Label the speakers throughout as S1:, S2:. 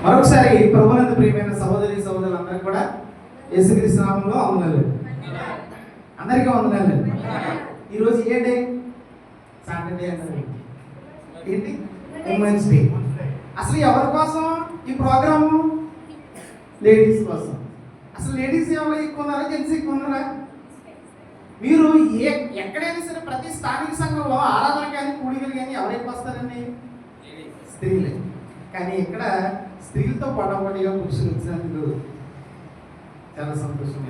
S1: మరొకసారి ప్రభునందు ప్రియమైన సహోదరి సహోదరులందరూ కూడా యేసుక్రీస్తు నామములో వందనాలు. అందరికీ వందనాలు. ఈరోజు ఏ డే? సాటర్డే అన్నారు. ఏంటి? Women's day. అసలు ఎవరి కోసం ఈ ప్రోగ్రాము? లేడీస్ కోసం. అసలు లేడీస్ ఎవరు ఎక్కువ ఉన్నారా, జెంట్స్ ఎక్కువ ఉన్నారా? మీరు ఎక్కడైనా సరే ప్రతి స్థానిక సంఘంలో ఆరాధన కానీ కూడికలు కానీ ఎవరు ఎక్కువ వస్తారండి? స్త్రీలే. కానీ ఇక్కడ స్త్రీలతో పొడవడిగా పురుషులు వచ్చినందుకు చాలా సంతోషం.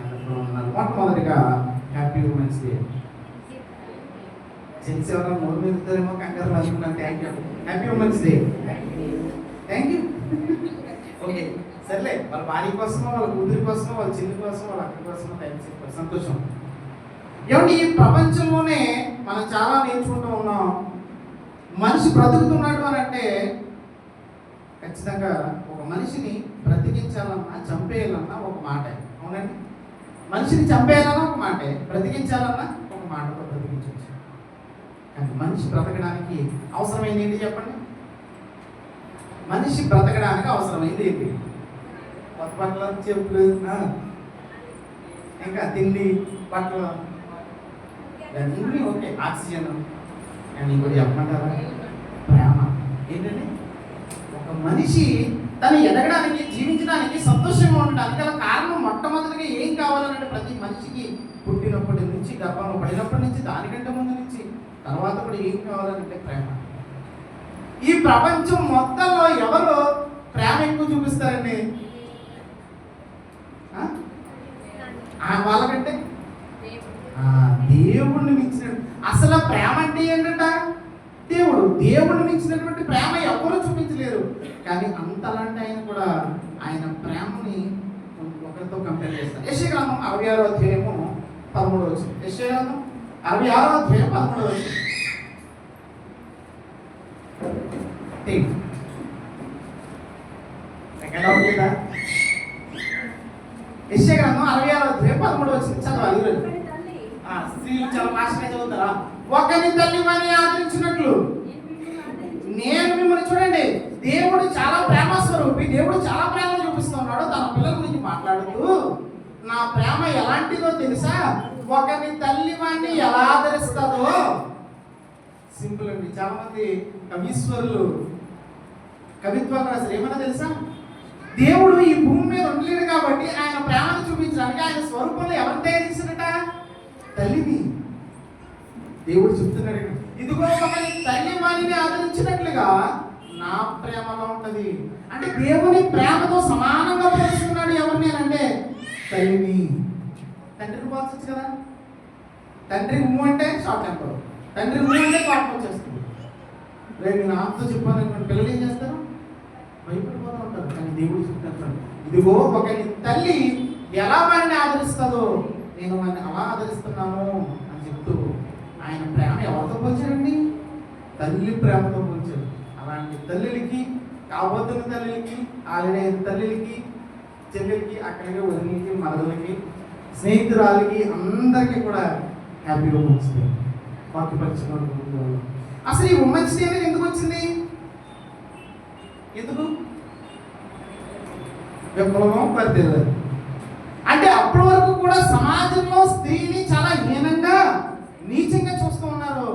S1: ఉన్నారు. మొట్టమొదటిగా హ్యాపీ ఉమెన్స్ డే. జెంట్స్ ఎవరైనా మూడు మీరుతారేమో కంగారు రాసుకున్నాను. Thank you. Happy women's day. Thank you. Okay సర్లే, వాళ్ళ భార్య కోసమో, వాళ్ళ కూతురి కోసమో, వాళ్ళ చెల్లి కోసం, వాళ్ళ అక్క కోసమో థ్యాంక్స్ చెప్పారు. సంతోషం. ఏమంటే ఈ ప్రపంచంలోనే మనం చాలా నేర్చుకుంటూ ఉన్నాం. మనిషి బ్రతుకుతున్నాడు అని అంటే ఖచ్చితంగా ఒక మనిషిని బ్రతికించాలన్నా చంపేయాలన్నా ఒక మాట. అవునండి, మనిషిని చంపేయాలన్నా ఒక మాటే, బ్రతికించాలన్నా ఒక మాటతో బ్రతికించవచ్చు. కానీ మనిషి బ్రతకడానికి అవసరమైంది ఏంటి చెప్పండి? మనిషి బ్రతకడానికి అవసరమైంది ఏంటి? కొత్త బట్టలు, చెప్పులు, ఇంకా తిండి, బట్టలు, అన్నీ ఓకే, ఆక్సిజన్. కానీ ఇంకోటి చెప్పమంటారా? ప్రేమ. ఏంటండి? ఒక మనిషి తను ఎదగడానికి, జీవించడానికి, సంతోషంగా ఉండడానికి గల కారణం మొట్టమొదటిగా ఏం కావాలంటే ప్రతి మనిషికి పుట్టినప్పటి నుంచి, గర్భంలో పడినప్పటి నుంచి, దానికంటే ముందు నుంచి, తర్వాత కూడా ఏం కావాలంటే ప్రేమ. ఈ ప్రపంచం మొత్తంలో ఎవరు ప్రేమ ఎక్కువ చూపిస్తారండి? వాళ్ళకంటే దేవుడిని మించినట్టు. అసలు ప్రేమ అంటే ఏంటంట? దేవుడిని మించినటువంటి ప్రేమ ఎవరు చూపించలేరు. కానీ అంతలాంటి ఆయన కూడా ఆయన ప్రేమని ఒకరితో కంపేర్ చేస్తారు. యెషయా గ్రంథం 66వ అధ్యాయము 13వ వచనం. యెషయా గ్రంథం 66వ అధ్యాయం 13వ వచనం. యెషయా గ్రంథం 66వ అధ్యాయం 13వ వచనం చదవాలి ఈరోజు. స్త్రీలు చాలా భాషగా చదువుతారా? ఒకరి తల్లి వారిని ఆదరించినట్లు నేను మిమ్మల్ని. చూడండి, దేవుడు చాలా ప్రేమ స్వరూపి. దేవుడు చాలా ప్రేమ చూపిస్తున్నాడు. తన పిల్లల గురించి మాట్లాడుతూ నా ప్రేమ ఎలాంటిదో తెలుసా? ఒకరి తల్లి వారిని ఎలా ఆదరిస్తుందో. సింపుల్ అండి. చాలా మంది కవీశ్వరులు కవిత్వాలు రాశారు. ఏమన్నా తెలుసా? దేవుడు ఈ భూమి మీద ఉండలేడు కాబట్టి ఆయన ప్రేమను చూపించడానికి ఆయన స్వరూపంలో ఎవరిని తయారు చేశాడట? తల్లిని. దేవుడు చెప్తున్నాడు, ఇదిగో ఒకరి తల్లి వారిని ఆదరించినట్లుగా నా ప్రేమలో ఉంటది. అంటే దేవుని ప్రేమతో సమానంగా పోల్చుకున్నాడు ఎవరిని అంటే తల్లిని. తండ్రికి పోల్చొచ్చు కదా. తండ్రి ఉమ్ము అంటే షాక్ టెంపర్, తండ్రి ఉమ్ము అంటే కోపం వచ్చేస్తుంది. రేపు నేను ఆమెతో చెప్పాను అనుకోండి, పిల్లలు ఏం చేస్తారు? భయపడిపోతూ ఉంటారు. కానీ దేవుడు చెప్తాను, ఇదిగో ఒకరి తల్లి ఎలా వారిని ఆదరిస్తుందో నేను వారిని అలా ఆదరిస్తున్నాను అని చెప్తూ ఆయన ప్రేమ ఎవరితో పోల్చాడండి? తల్లి ప్రేమతో పోల్చాడు. అలాంటి తల్లికి, కాబోతున్న తల్లికి, ఆల్రెడీ తల్లికి, చెల్లెలకి, అక్కడికి, వదిలికి, మరదలకి, స్నేహితురాలకి, అందరికీ కూడా హ్యాపీగా వచ్చింది. వాక్యపరిచిన అసలు ఈ ఉమెన్స్ డే అనేది ఎందుకు వచ్చింది? ఎందుకు? విప్లవం పరిధి. అంటే అప్పటి వరకు కూడా సమాజంలో స్త్రీని చాలా హీనంగా, నీచంగా చూస్తూ ఉన్నారు.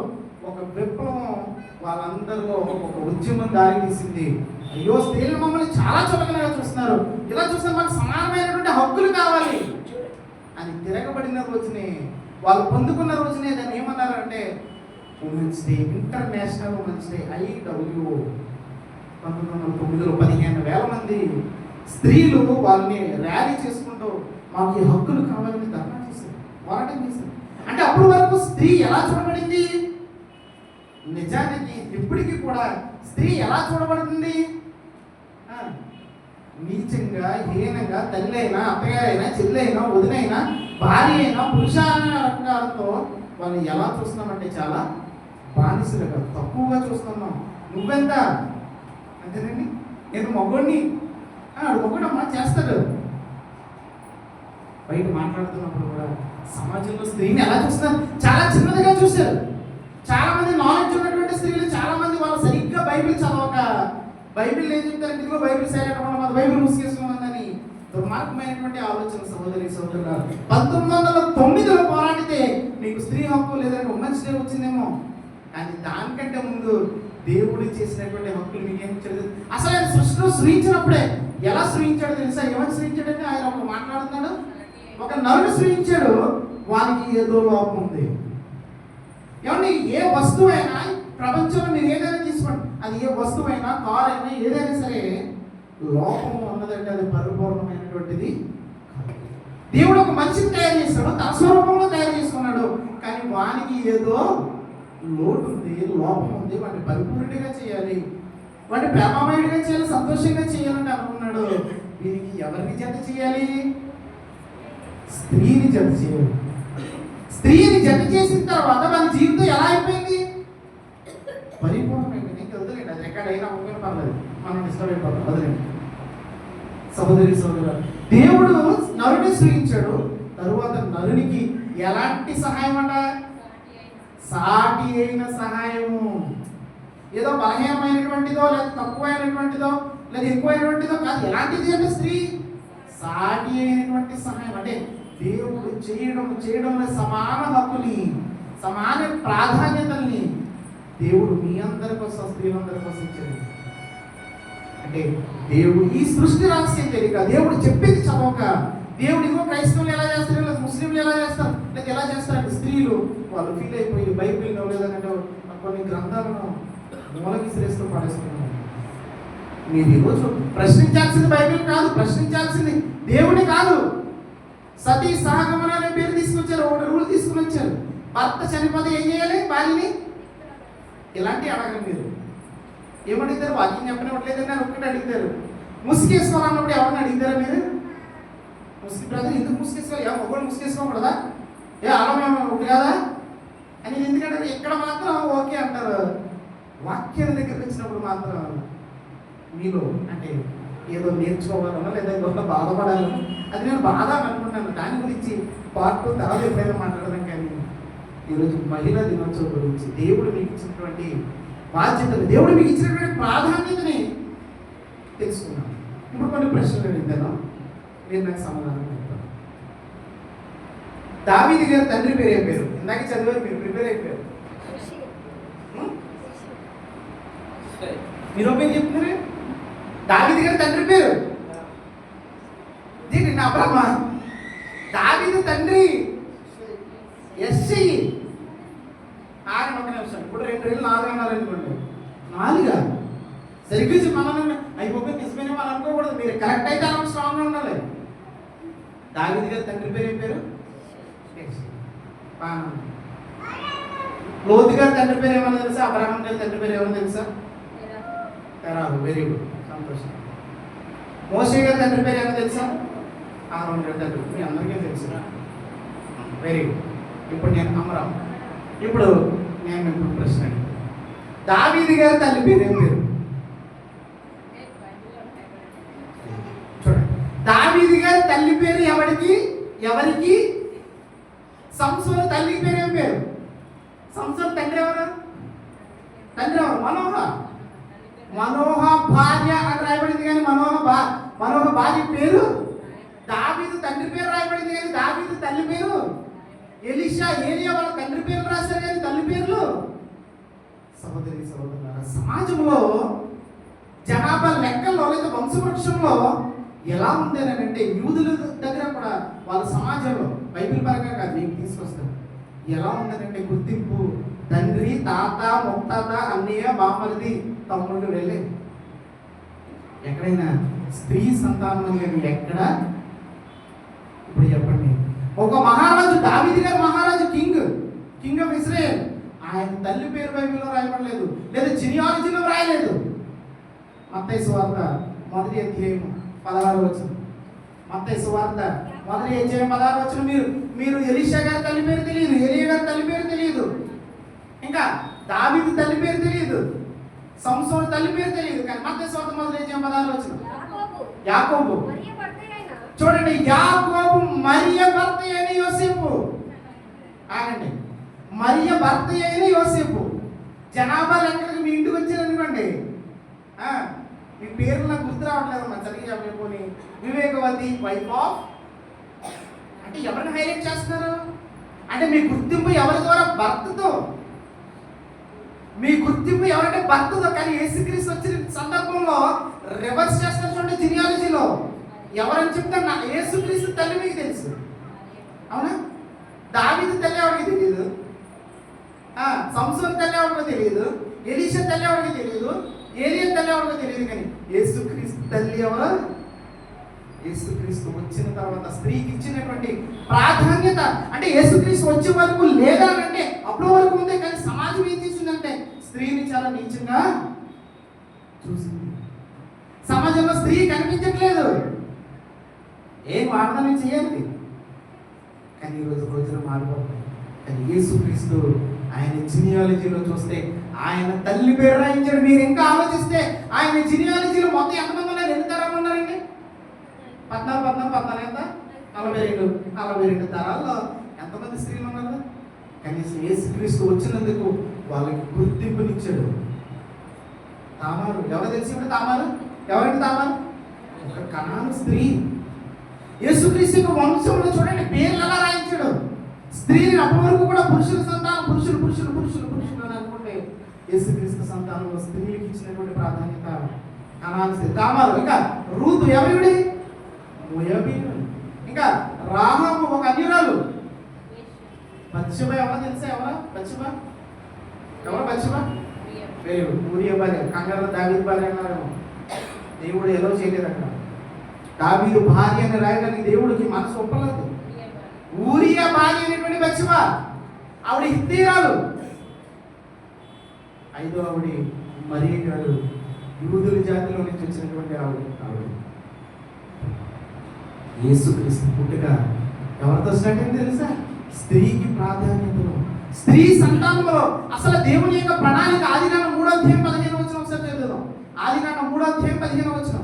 S1: ఒక విప్లవం వాళ్ళందరిలో ఒక ఉద్యమం దారి తీసింది. అయ్యో, స్త్రీలు మమ్మల్ని చాలా చులకనగా చూస్తున్నారు, ఇలా చూస్తే మాకు సమానమైనటువంటి హక్కులు కావాలి అని తిరగబడిన రోజునే, వాళ్ళు పొందుకున్న రోజునే దాన్ని ఏమన్నారంటే women's day, international women's day, IWO. 1909లో 15,000 మంది స్త్రీలు వాళ్ళని ర్యాలీ చేసుకుంటూ మాకు ఈ హక్కులు కావాలని ధర్నా చేశారు, పోరాటం చేశారు. అంటే అప్పటి వరకు స్త్రీ ఎలా చూడబడింది? నిజానికి ఇప్పటికీ కూడా స్త్రీ ఎలా చూడబడుతుంది? నీచంగా, హీనంగా. తల్లి అయినా, అత్తగారైనా, చెల్లి అయినా, వదినైనా, భార్య అయినా, పురుషాలతో వాళ్ళు ఎలా చూస్తున్నామంటే చాలా బానిసలుగా, తక్కువగా చూస్తున్నాం. నువ్వెంత అంతేనండి, నేను మగోడిని, మగోడమ్మా చేస్తాడు. బయట మాట్లాడుతున్నప్పుడు కూడా సమాజంలో స్త్రీని ఎలా చూస్తున్నారు? చాలా చిన్నదిగా చూశారు. చాలా మంది నాలెడ్జ్ ఉన్నటువంటి స్త్రీలు, చాలా మంది వాళ్ళు సరిగ్గా బైబిల్ చదవక బైబిల్ ఏం చెప్తారంటే ఇదిగో బైబిల్ సైలెంట్ మన బైబిల్ ముసుగేసుకున్నదని దుర్మార్గమైనటువంటి ఆలోచన సహోదరి సహోదరులారా. 1909లో పోరాడితే మీకు స్త్రీ హక్కు లేదంటే ఉమెన్స్ డే వచ్చిందేమో, కానీ దానికంటే ముందు దేవుడు చేసినటువంటి హక్కులు మీకేం ఇచ్చాడు? అసలు ఆయన సృష్టిలో సృజించినప్పుడే ఎలా సృజించాడు తెలుసా? ఎవరు సృజించాడంటే ఆయన ఒక మాట్లాడుతున్నాడు, ఒక నరుడు సృజించాడు, వానికి ఏదో లోపం ఉంది. ఏమంటే ఏ వస్తువు అయినా ప్రపంచంలో మీరు ఏదైనా తీసుకోండి, అది ఏ వస్తువు అయినా కార్ అయినా ఏదైనా సరే లోపం ఉన్నదంటే అది పరిపూర్ణమైనటువంటిది. దేవుడు ఒక మనిషిని తయారు చేస్తాడు, తన స్వరూపంలో తయారు చేసుకున్నాడు, కానీ వానికి ఏదో లోటు ఉంది, లోపం ఉంది. వాడిని పరిపూర్ణంగా చేయాలి, వాడిని ప్రేమమయుడిగా చేయాలి, సంతోషంగా చేయాలని అనుకున్నాడు. దీనికి ఎవరిని జత చేయాలి? స్త్రీని జత చేయాలి. స్త్రీని జత చేసిన తర్వాత వాడి జీవితం ఎలా అయిపోయింది? పరిపూర్ణమైంది. నీకు వదిలేండి, అది ఎక్కడైనా ఒకే పర్లేదు, మనం ఇష్టమైపోతాం, వదిలేండి. సహోదరి సహోదరు, దేవుడు నరుని సృజించాడు, తరువాత నరునికి ఎలాంటి సహాయం అంట? సాటి అయిన సహాయము. ఏదో బలహీనమైనటువంటిదో లేదా తక్కువైనటువంటిదో లేదా ఎక్కువైనటువంటిదో కాదు. ఎలాంటిది అంటే స్త్రీ సాటి అయినటువంటి సహాయం. అంటే దేవుడు చేయడంలో సమాన హక్కుని, సమాన ప్రాధాన్యతల్ని దేవుడు మీ అందరి కోసం, స్త్రీలందరి కోసం ఇచ్చాడు. అంటే దేవుడు ఈ సృష్టి రహస్యం తెలియక, దేవుడు చెప్పింది చదవక, దేవుడు ఇదిగో క్రైస్తవులు ఎలా చేస్తారు, లేదా ముస్లింలు ఎలా చేస్తారు, లేదా ఎలా చేస్తారంటే స్త్రీలు వాళ్ళు ఫీల్ అయిపోయి బైబిల్ లేదంటే కొన్ని గ్రంథాలను మూలకి శ్రేస్తూ పడేస్తున్నారు. మీరు ఈరోజు ప్రశ్నించాల్సింది బైబిల్ కాదు, ప్రశ్నించాల్సింది దేవుని కాదు. సతీ సహగమన అనే పేరు తీసుకొచ్చారు, ఒక రూల్ తీసుకుని వచ్చారు. భర్త చనిపోతే ఏం చేయాలి? భార్యని ఇలాంటివి అడగండి. మీరు ఏమడిగారు? వాక్యం చెప్పనివ్వట్లేదని అని ఒక్కటి అడిగారు. ముసుగేసుకోవాలన్నప్పుడు ఎవరిని అడిగారా మీరు? ముసుగు బ్రదర్ ఎందుకు ముసుగేసుకోవాలి? ఒకటి ముసుగేసుకోకూడదా? ఆలమేమో ఒకటి కదా అని ఎందుకంటే ఇక్కడ మాత్రం ఓకే అంటారు. వాక్యం దగ్గరికి వచ్చినప్పుడు మాత్రం మీలో అంటే ఏదో నేర్చుకోవాలన్నా లేదా కొంత బాధపడాలన్నా, అది నేను బాధ అనుకుంటున్నాను. దాని గురించి పార్ట్ తర్వాత ఎప్పుడైనా మాట్లాడదాం. కానీ ఈరోజు మహిళా దినోత్సవం గురించి దేవుడు మీకు ఇచ్చినటువంటి బాధ్యతలు, దేవుడు మీకు ఇచ్చినటువంటి ప్రాధాన్యతని తెలుసుకున్నాను. ఇప్పుడు కొన్ని ప్రశ్నలు అడిగాను, మీరు నాకు సమాధానం చెప్తాను. దావీదు గారి తండ్రి పేరు ఏం పేరు? ఇందాక చదివారు, మీరు ప్రిపేర్ అయిపోయారు. మీరు పేరు చెప్తున్నారు. దావీదు గారి తండ్రి పేరు దీన్ని నా బ్రహ్మ. దావీదు తండ్రి యెష్షయి. ఆగండి ఒక నిమిషం. ఇప్పుడు 2 రెళ్ళు 4 అన్నారు అనుకోండి. 4 సరిగ్గా మనం అయిపోయి నిజమైన మనం అనుకోకూడదు. మీరు కరెక్ట్ అయితే అలా స్ట్రాంగ్గా ఉండాలి. దావీదు గారి తండ్రి పేరు ఏం పేరు? లోతు గారి తండ్రి పేరు ఏమన్నా తెలుసా? అబ్రహాం గారి తండ్రి పేరు ఏమన్నా తెలుసా? తెరాహు. వెరీ గుడ్, సంతోషం. మోషే గారి తండ్రి పేరు ఏమన్నా తెలుసా? ఆరోన్ గారి తండ్రి. మీ అందరికీ తెలుసు. Very good. ఇప్పుడు నేను అమరాం. ఇప్పుడు నేను ఇప్పుడు ప్రశ్న, దావీదు గారి తల్లి పేరు ఏం పేరు? చూడండి, దావీదు గారి తల్లి పేరు ఎవరికి? సంసోను తల్లి పేరు ఏం పేరు? సంసోను తండ్రి ఎవరు? మనోహ భార్య అని రాయబడింది, కానీ మనోహ భార్య పేరు దావీదు. తండ్రి పేరు రాయబడింది, కానీ దావీదు తల్లి పేరు ఎలీషా, ఏలియా వాళ్ళ తండ్రి పేర్లు రాశారు, కానీ తల్లి పేర్లు. సహోదరి సహోదరులారా, సమాజంలో జనాభా లెక్కల్లో లేదా వంశవృక్షంలో ఎలా ఉందనంటే యూదుల దగ్గర కూడా వాళ్ళ సమాజంలో బైబిల్ పరంగా కాదు మీకు తీసుకొస్తారు. ఎలా ఉందనంటే గుర్తింపు తండ్రి, తాత, ముత్తాత, అన్నయ్య, బామ్మరిది, తమ్ముడు వెళ్ళే. ఎక్కడైనా స్త్రీ సంతానం కానీ ఎక్కడ? ఇప్పుడు చెప్పండి. ఒక మహారాజు, దావీదు గారు మహారాజు, కింగ్ ఆఫ్ ఇజ్రాయెల్. ఆయన తల్లి పేరు బైబిల్లో రాయబడలేదు, లేదా జినియాలజీలో రాయలేదు. మత్తయి సువార్త 1వ అధ్యాయం 16వ వచనం. మత్తయి సువార్త 1వ అధ్యాయం 16వ వచనం. మీరు ఎలీషా గారి తల్లి పేరు తెలియదు, ఏలియా గారి తల్లి పేరు తెలియదు, ఇంకా దావీదు తల్లి పేరు తెలియదు, సంసోను తల్లి పేరు తెలియదు. కానీ మత్తయి సువార్త 1వ అధ్యాయం 16వ వచనం. యాకోబు. చూడండి, యాకోబు మరియ భర్త అయిన యోసేపు. ఆగండి, మరియ భర్త అయిన యోసేపు. జనాభా లెక్కలకు మీ ఇంటికి వచ్చారనుకోండి, మీ పేర్లు నాకు గుర్తు రావట్లేదు మా చదివి చెప్పని. వివేకవతి వైఫ్ ఆఫ్ అంటే ఎవరిని హైలైట్ చేస్తున్నారు అంటే మీ గుర్తింపు ఎవరి ద్వారా? భర్తతో. మీ గుర్తింపు ఎవరంటే భర్తతో. కానీ యేసుక్రీస్తు వచ్చిన సందర్భంలో రివర్స్ చేస్తారు చూడండి జినియాలజీలో. ఎవరని చెప్తారు? నా యేసుక్రీస్తు తల్లి మీకు తెలుసు, అవునా? దావీదు తల్లి ఎవరికి తెలియదు, సంసోను తల్లి ఎవరికి తెలియదు, ఎలీషా తల్లి ఎవరికి తెలియదు, ఏలియా తల్లి ఎవరికి తెలియదు. కానీ యేసుక్రీస్తు తల్లి ఎవరు? యేసుక్రీస్తు వచ్చిన తర్వాత స్త్రీకి ఇచ్చినటువంటి ప్రాధాన్యత అంటే యేసుక్రీస్తు వచ్చే వరకు లేదా అంటే అప్పటి వరకు ఉంది. కానీ సమాజం ఏం చేసిందంటే స్త్రీని చాలా నీచంగా చూసింది. సమాజంలో స్త్రీ కనిపించట్లేదు, ఏం వాగ్దానం చేయాలి. కానీ ఈరోజు రోజున మారిపోతాయి. కానీ యేసుక్రీస్తు ఆయన జినియాలజీలో చూస్తే ఆయన తల్లి పేరు రాయించాడు. మీరు ఇంకా ఆలోచిస్తే ఆయన జినియాలజీలో మొత్తం ఎంతమంది ఉన్నారు? ఎన్ని తరాలు ఉన్నారండి? 14 ఎంత? 42 తరాల్లో ఎంతమంది స్త్రీలు ఉన్నారు? కనీసం యేసుక్రీస్తు వచ్చినందుకు వాళ్ళకి గుర్తింపునిచ్చాడు. తామారు ఎవరు తెలిసి ఇప్పుడు? తామారు ఎవరంటే తామారు ఒక కనాను స్త్రీ. యేసుక్రీస్తు యొక్క వంశంలో చూడండి పేర్లు ఎలా రాయించాడు. స్త్రీని అప్పటి వరకు కూడా పురుషుల సంతానం, పురుషులు పురుషులు పురుషులు పురుషులు అని అనుకుంటే యేసుక్రీస్తు సంతానంలో స్త్రీలకు ఇచ్చినటువంటి ప్రాధాన్యత కనాను స్త్రీ. తామారు. ఇంకా రూతు ఎవరివిడి? మోయాబీయుడు. ఇంకా రాహాబు ఒక అన్యురాలు. బత్షెబ ఎవరో తెలుసా? ఎవరా బత్షెబ? ఎవరు బత్షెబ? ఊరియా భార్య. కంగారు దావీదు భార్య అన్నారేమో. దేవుడు ఎలా చేయలేదు అక్కడ. దావీదు భార్య అని రాయడానికి దేవుడికి మనసు ఒప్పలేదు. ఊరియా భార్య అనేటువంటి బత్షెబ ఆవిడ హిత్తీరాలు. 5వ ఆవిడ మరియ గారు యూదుల జాతిలో నుంచి వచ్చినటువంటి ఆవిడ. యేసుక్రీస్తు పుట్టుక ఎవరితో స్టార్ట్ అయింది తెలుసా? స్త్రీకి ప్రాధాన్యతను, స్త్రీ సంతానంలో. అసలు దేవుని యొక్క ప్రణాళిక ఆదికాండం 3:15 ఒకసారి చదువుదాం. ఆదికాండం 3:15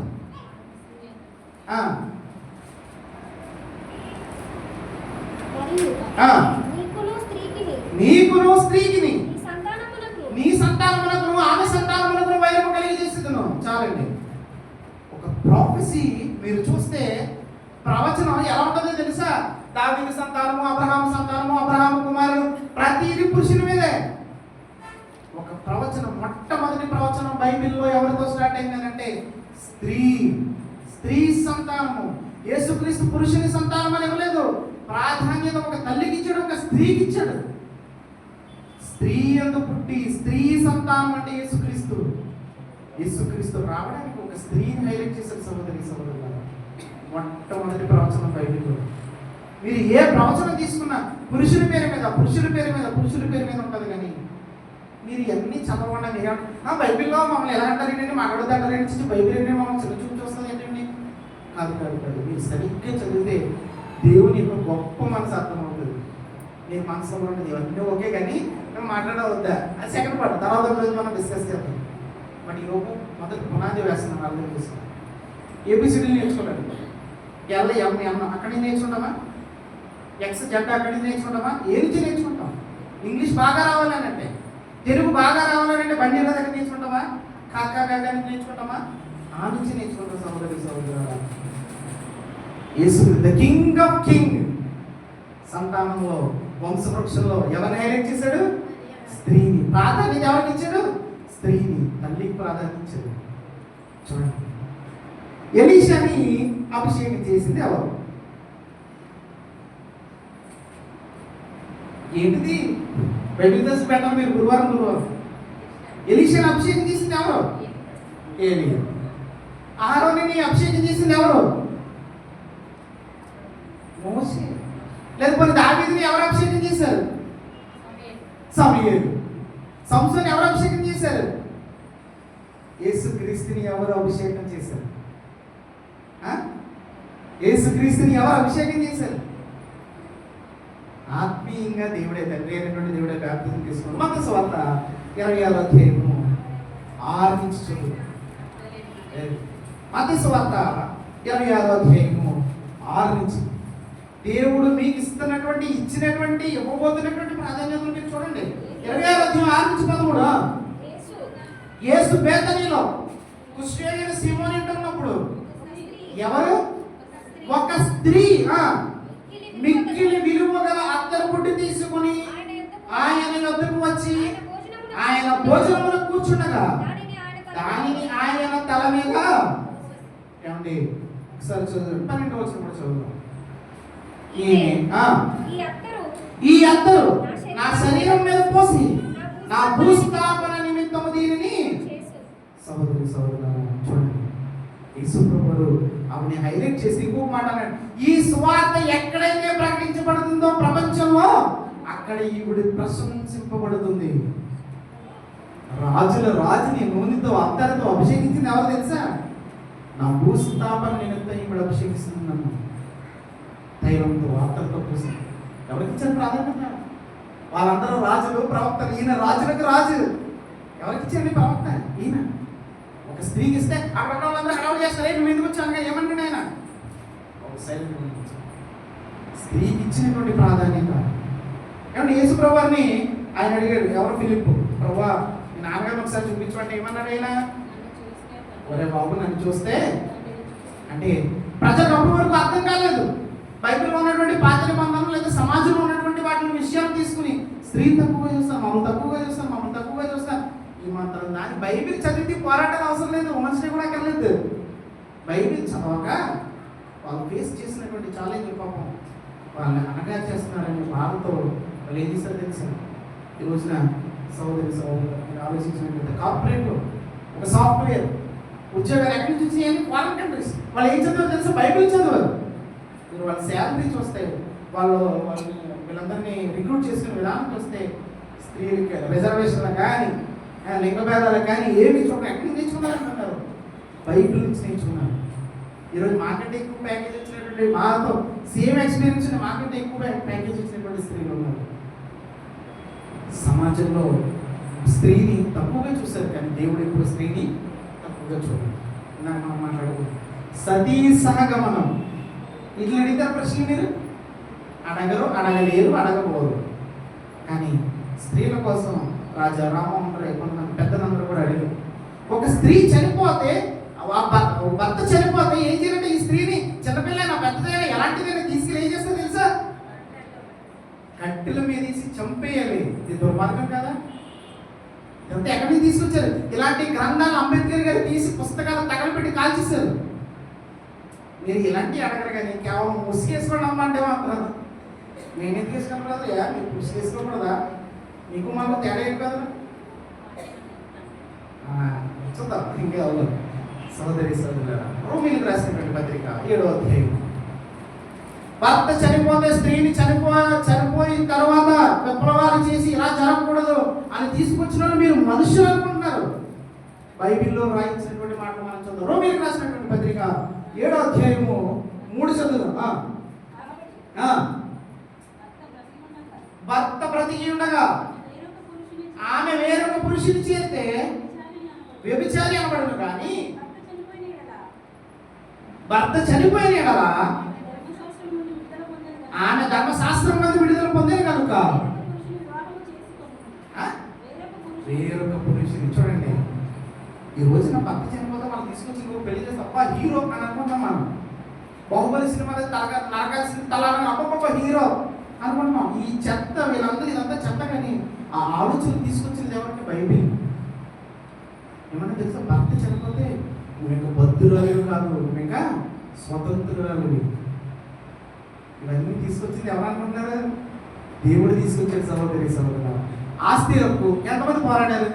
S1: నీకును స్త్రీకిని నీ సంతానములకు ఆమె సంతానములకు వైరము కలిగి చేస్తున్నాను. చాలండి. ఒక ప్రాఫెసీ మీరు చూస్తే ప్రవచనం ఎలా ఉంటుందో తెలుసా? దావీదు సంతానము, అబ్రహాము సంతానము, అబ్రహాము కుమారుడు, ప్రతిదీ పురుషుని మీదే. ఒక ప్రవచనం, మొట్టమొదటి ప్రవచనం బైబిల్లో ఎవరితో స్టార్ట్ అయిందనంటే స్త్రీ సంతానము. యేసుక్రీస్తు పురుషుని సంతానం అని ఇవ్వలేదు. ప్రాధాన్యత ఒక తల్లికి ఇచ్చాడు, ఒక స్త్రీకి ఇచ్చాడు. స్త్రీ అందు పుట్టి స్త్రీ సంతానం అంటే యేసుక్రీస్తు రావడానికి ఒక స్త్రీని హైలైట్ చేశారు. సహోదరులారా, మొట్టమొదటి ప్రవచనం బైబిల్లో. మీరు ఏ ప్రవచనం తీసుకున్నా పురుషుల పేరు మీద ఉంటుంది. కానీ మీరు ఎన్ని చదవకుండా మీరు బైబిల్లో మమ్మల్ని ఎలా అంటారండి, మాట్లాడదంటారండి, బైబిల్ ఏంటి మమ్మల్ని చిన్న చూపు చూస్తుంది ఏంటండి? కాదు. మీరు సరిగ్గా చదివితే దేవుని యొక్క గొప్ప మనసు అర్థమవుతుంది. నేను మనసులో ఉన్నది ఇవన్నీ ఓకే, కానీ మేము మాట్లాడవద్దా అది సెకండ్ పార్ట్, తర్వాత రోజు మనం డిస్కస్ చేద్దాం. బట్ ఈ లోపు మొదటి పునాది వేస్తున్నాం. అర్థం చేసుకోండి. ఏబిసిడీలు నేర్చుకోండి. ఎం అక్కడి నుంచి నేర్చుకుంటామా? ఎక్స్ జెడ్ అక్కడి నుంచి నేర్చుకుంటామా? ఏ నుంచి నేర్చుకుంటాం? ఇంగ్లీష్ బాగా రావాలనంటే, తెలుగు బాగా రావాలనంటే బండి దగ్గర నేర్చుకుంటామా? కాకా నుంచి నేర్చుకుంటామా? ఆ నుంచి నేర్చుకుంటాం. సహోదరులారా, యేసు ద కింగ్ ఆఫ్ కింగ్ సంతానంలో, వంశవృక్షంలో ఎవరిని హైలైట్ చేశాడు? స్త్రీని. ప్రాధాన్యత ఎవరికి ఇచ్చాడు? స్త్రీని. తల్లికి ప్రాధాన్యత ఇచ్చాడు. చూడండి, ఎలీషాని అభిషేకం చేసింది ఎవరు? ఏంటిది? బైబిల్ తెలిసి పెట్టాలి మీరు. గురువారం ఎలీషాని అభిషేకం చేసింది ఎవరు? ఏలియా. అహరోనుని అభిషేకం చేసింది ఎవరు? మోషే. లేకపోతే దావీదుని ఎవరు అభిషేకం చేశారు? సమూయేలు. సంసోన్ని ఎవరు అభిషేకం చేశారు? యేసుక్రీస్తుని ఎవరు అభిషేకం చేశారు? యేసుక్రీస్తుని ఎవరు అభిషేకం చేశారు? ఆత్మీయంగా దేవుడే, తండ్రి అయినటువంటి దేవుడే బాప్తిజం తీసుకున్నాడు. మత్తయి సువార్త 26:6 నుంచి చదువు. మత్తయి సువార్త 26:6 నుంచి. దేవుడు మీకు ఇచ్చినటువంటి ఇవ్వబోతున్నటువంటి ప్రాధాన్యతలు మీరు చూడండి. 26:6 నుంచి 13. యేసు బేతనీలో కుష్ఠరోగి సీమోను ఇంట ఉన్నప్పుడు ఎవరు? ఒక స్త్రీ మిక్కిలి విలువ గల అత్తరు పుట్టి తీసుకుని ఆయన వద్దకు వచ్చి ఆయన భోజనములో కూర్చుండగా దానిని ఆయన తల మీద ఏమండి ఒకసారి చదువు 12వ వచనం కూడా చదువుదాం. ఈ అత్తరు నా శరీరం మీద పోసి నా భూస్థాపన నిమిత్తము దీనిని సహోదరి చూడండి. యేసు ప్రభువు ఆమెని హైలైట్ చేసి ఇంకో మాట అన్నాడు, ఈ సువార్త ఎక్కడైతే ప్రకటించబడుతుందో ప్రపంచంలో అక్కడ ఈవిడ ప్రశంసింపబడుతుంది. రాజుల రాజుని నూనెతో అత్తరుతో అభిషేకించింది ఎవరు తెలుసా? నా భూస్థాపన నిమిత్తం ఈవిడ అభిషేకిస్తుంది. నన్ను తైలంతో అత్తరుతో పూసి ఎవరికి ఇచ్చారు ప్రాధాన్యత? వాళ్ళందరూ రాజులు ప్రవక్తలు. ఈయన రాజులకు రాజు. ఎవరికి ఇచ్చారు ప్రవక్త? ఈయన. ఒక స్త్రీకి ఇస్తే అక్కడ వాళ్ళందరూ హడావుడి చేస్తారు, నువ్వు ఎందుకు వచ్చాను ఏమంటాడు ఆయన? ఒక సైలెంట్. స్త్రీకి ఇచ్చినటువంటి ప్రాధాన్యత. ఏమంటే యేసు ప్రభువారిని ఆయన అడిగాడు, ఎవరు? ఫిలిప్పు. ప్రభువా మీ నాన్నగారిని ఒకసారి చూపించమంటే ఏమన్నాడు ఆయన? ఒరే బాబు నన్ను చూస్తే అంటే ప్రజలకు అప్పటి వరకు అర్థం కాలేదు. బైబిల్లో ఉన్నటువంటి పాత నిబంధనలు లేదా సమాజంలో ఉన్నటువంటి వాటిని విషయాలు తీసుకుని స్త్రీ తక్కువగా చూస్తాను, మమ్మల్ని తక్కువగా చూస్తాను, మమ్మల్ని తక్కువగా చూస్తాను. ఈ మాత్రం దాన్ని బైబిల్ చదివితే పోరాటం అవసరం లేదు, ఉమెన్స్ని కూడా అక్కర్లేదు. బైబిల్ చదవక వాళ్ళు ఫేస్ చేసినటువంటి ఛాలెంజ్ పాపం వాళ్ళని అనగా చేస్తున్నారని బాధతో వాళ్ళు ఏం చేస్తారో తెలుసా? ఈ రోజున సహోదరి మీరు ఆలోచించినట్లయితే కార్పొరేట్ ఒక సాఫ్ట్వేర్ ఉద్యోగాలు ఎక్కడి నుంచి వచ్చాయని ఫారిన్ కంట్రీస్. వాళ్ళు ఏం చదువు తెలుసా? బైబిల్ చదవరు. మీరు వాళ్ళ శాలరీ చూస్తే వాళ్ళని వీళ్ళందరినీ రిక్రూట్ చేసుకునే విధానం చూస్తే స్త్రీలకి రిజర్వేషన్లు కానీ లింగ భేదాలు కానీ ఏమి చూడండి ఎక్కడి నుంచి నేర్చుకున్నారంటున్నారు? బైబిల్ నుంచి నేర్చుకున్నారు. ఈరోజు మాకంటే ఎక్కువ ప్యాకేజ్ వచ్చినటువంటి మాతో సేమ్ ఎక్స్పీరియన్స్ మాకంటే ఎక్కువ ప్యాకేజ్ వచ్చినటువంటి స్త్రీలు ఉన్నారు. సమాజంలో స్త్రీని తక్కువగా చూస్తారు, కానీ దేవుడు ఎప్పుడు స్త్రీని తక్కువగా చూడాలి. ఇందాక మనం మాట్లాడుకుంటాం సతీ సహగమనం. ఇట్లా అడిగితే ప్రశ్న మీరు అడగరు, అడగలేరు, అడగబోరు. కానీ స్త్రీల కోసం రాజా రామమోహన్ రాయ్ కొంతమంది పెద్దలందరూ కూడా అడిగారు. ఒక స్త్రీ చనిపోతే భర్త చనిపోతే ఏం చేయాలంటే ఈ స్త్రీని చిన్నపిల్లైనా పెద్దదైనా ఎలాంటిదైనా తీసుకెళ్ళి ఏం చేస్తారు తెలుసా? కట్టెల మీద తీసి చంపేయాలి. ఇది దుర్మార్గం కదా? ఇదంతా ఎక్కడి నుంచి తీసుకొచ్చారు? ఇలాంటి గ్రంథాలు అంబేద్కర్ గారు తీసి పుస్తకాలు తగలబెట్టి కాల్చేశారు. మీరు ఇలాంటివి అడగరు కానీ కేవలం ముసుగేసుకోవడం అమ్మంటే మాత్రం నేను ఎందుకు వేసుకోకూడదు? మీకు ముసుగేసుకోకూడదా? మీకు మాకు తేడా ఏం కదా? చూద్దాం ఇంకా అవ్వదు. సహోదరి సహోదరులారా, రోమీయులకు రాసినటువంటి పత్రిక 7వ అధ్యాయం. భర్త చనిపోతే స్త్రీని చనిపోయిన తర్వాత విప్లవాలు చేసి ఇలా జరగకూడదు అని తీసుకొచ్చిన మీరు మనుషులు అనుకుంటున్నారు. బైబిల్లో రాయించినటువంటి మాటలు మనం చదువు. రోమీయులకు రాసినటువంటి పత్రిక 7వ అధ్యాయము 3 చదువుదాం. భర్త బ్రతికి ఉండగా ఆమె వేరొక పురుషుని చేస్తే వ్యభిచారి అనబడను, కానీ భర్త చనిపోయిన ఎడల ఆమె ధర్మశాస్త్రం నుండి విడుదల పొందేది కనుక వేరొక పురుషుని. చూడండి, ఈ రోజున భర్త చనిపోతే మనం తీసుకొచ్చి పెళ్లి చేస్తే అబ్బా హీరో అని అనుకుంటాం. మనం బాహుబలి సినిమా నరకాల్సిన తలాలని అబ్బబ్బ హీరో అనుకుంటున్నాం. ఈ చెత్త వీళ్ళందరూ ఇదంతా చెత్త, కానీ ఆ ఆలోచన తీసుకొచ్చింది ఎవరికి? బైబిల్. ఏమన్నా తెలుసా? భర్త చనిపోతే నువ్వు ఇంకా బద్ధురాలు కాదు, నువ్వు ఇంకా స్వతంత్రురాలు. ఇవన్నీ తీసుకొచ్చింది ఎవరు అనుకుంటున్నారు? దేవుడు తీసుకొచ్చాడు. సహోదరి సహోదరులారా, ఆస్తి హక్కు ఎంతమంది పోరాడారు?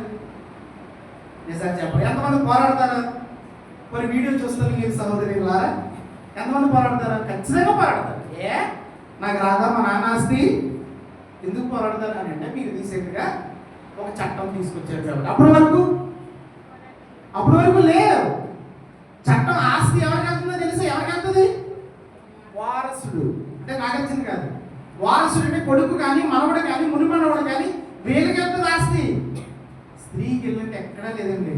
S1: నిజాలు చెప్పాలి, ఎంతమంది పోరాడతారు? కొన్ని వీడియో చూస్తారు మీరు సహోదరులారా, ఎంతమంది పోరాడతారు? ఖచ్చితంగా పోరాడతారు. నాకు రాదా మా నాన్న ఆస్తి? ఎందుకు పోరాడతారు అని అంటే మీరు రీసెంట్గా ఒక చట్టం తీసుకొచ్చారు కాబట్టి. అప్పటి వరకు లేవు. చట్టం ఆస్తి ఎవరికి వెళ్తుందో తెలుసా? ఎవరికి వెళ్తుంది? వారసుడు. అంటే నాగార్జున కాదు, వారసుడు అంటే కొడుకు కానీ మనవడు కానీ మునిమనవడు కానీ వీళ్ళకి వెళ్తుంది ఆస్తి. స్త్రీకి వెళ్ళినట్టు ఎక్కడా లేదండి.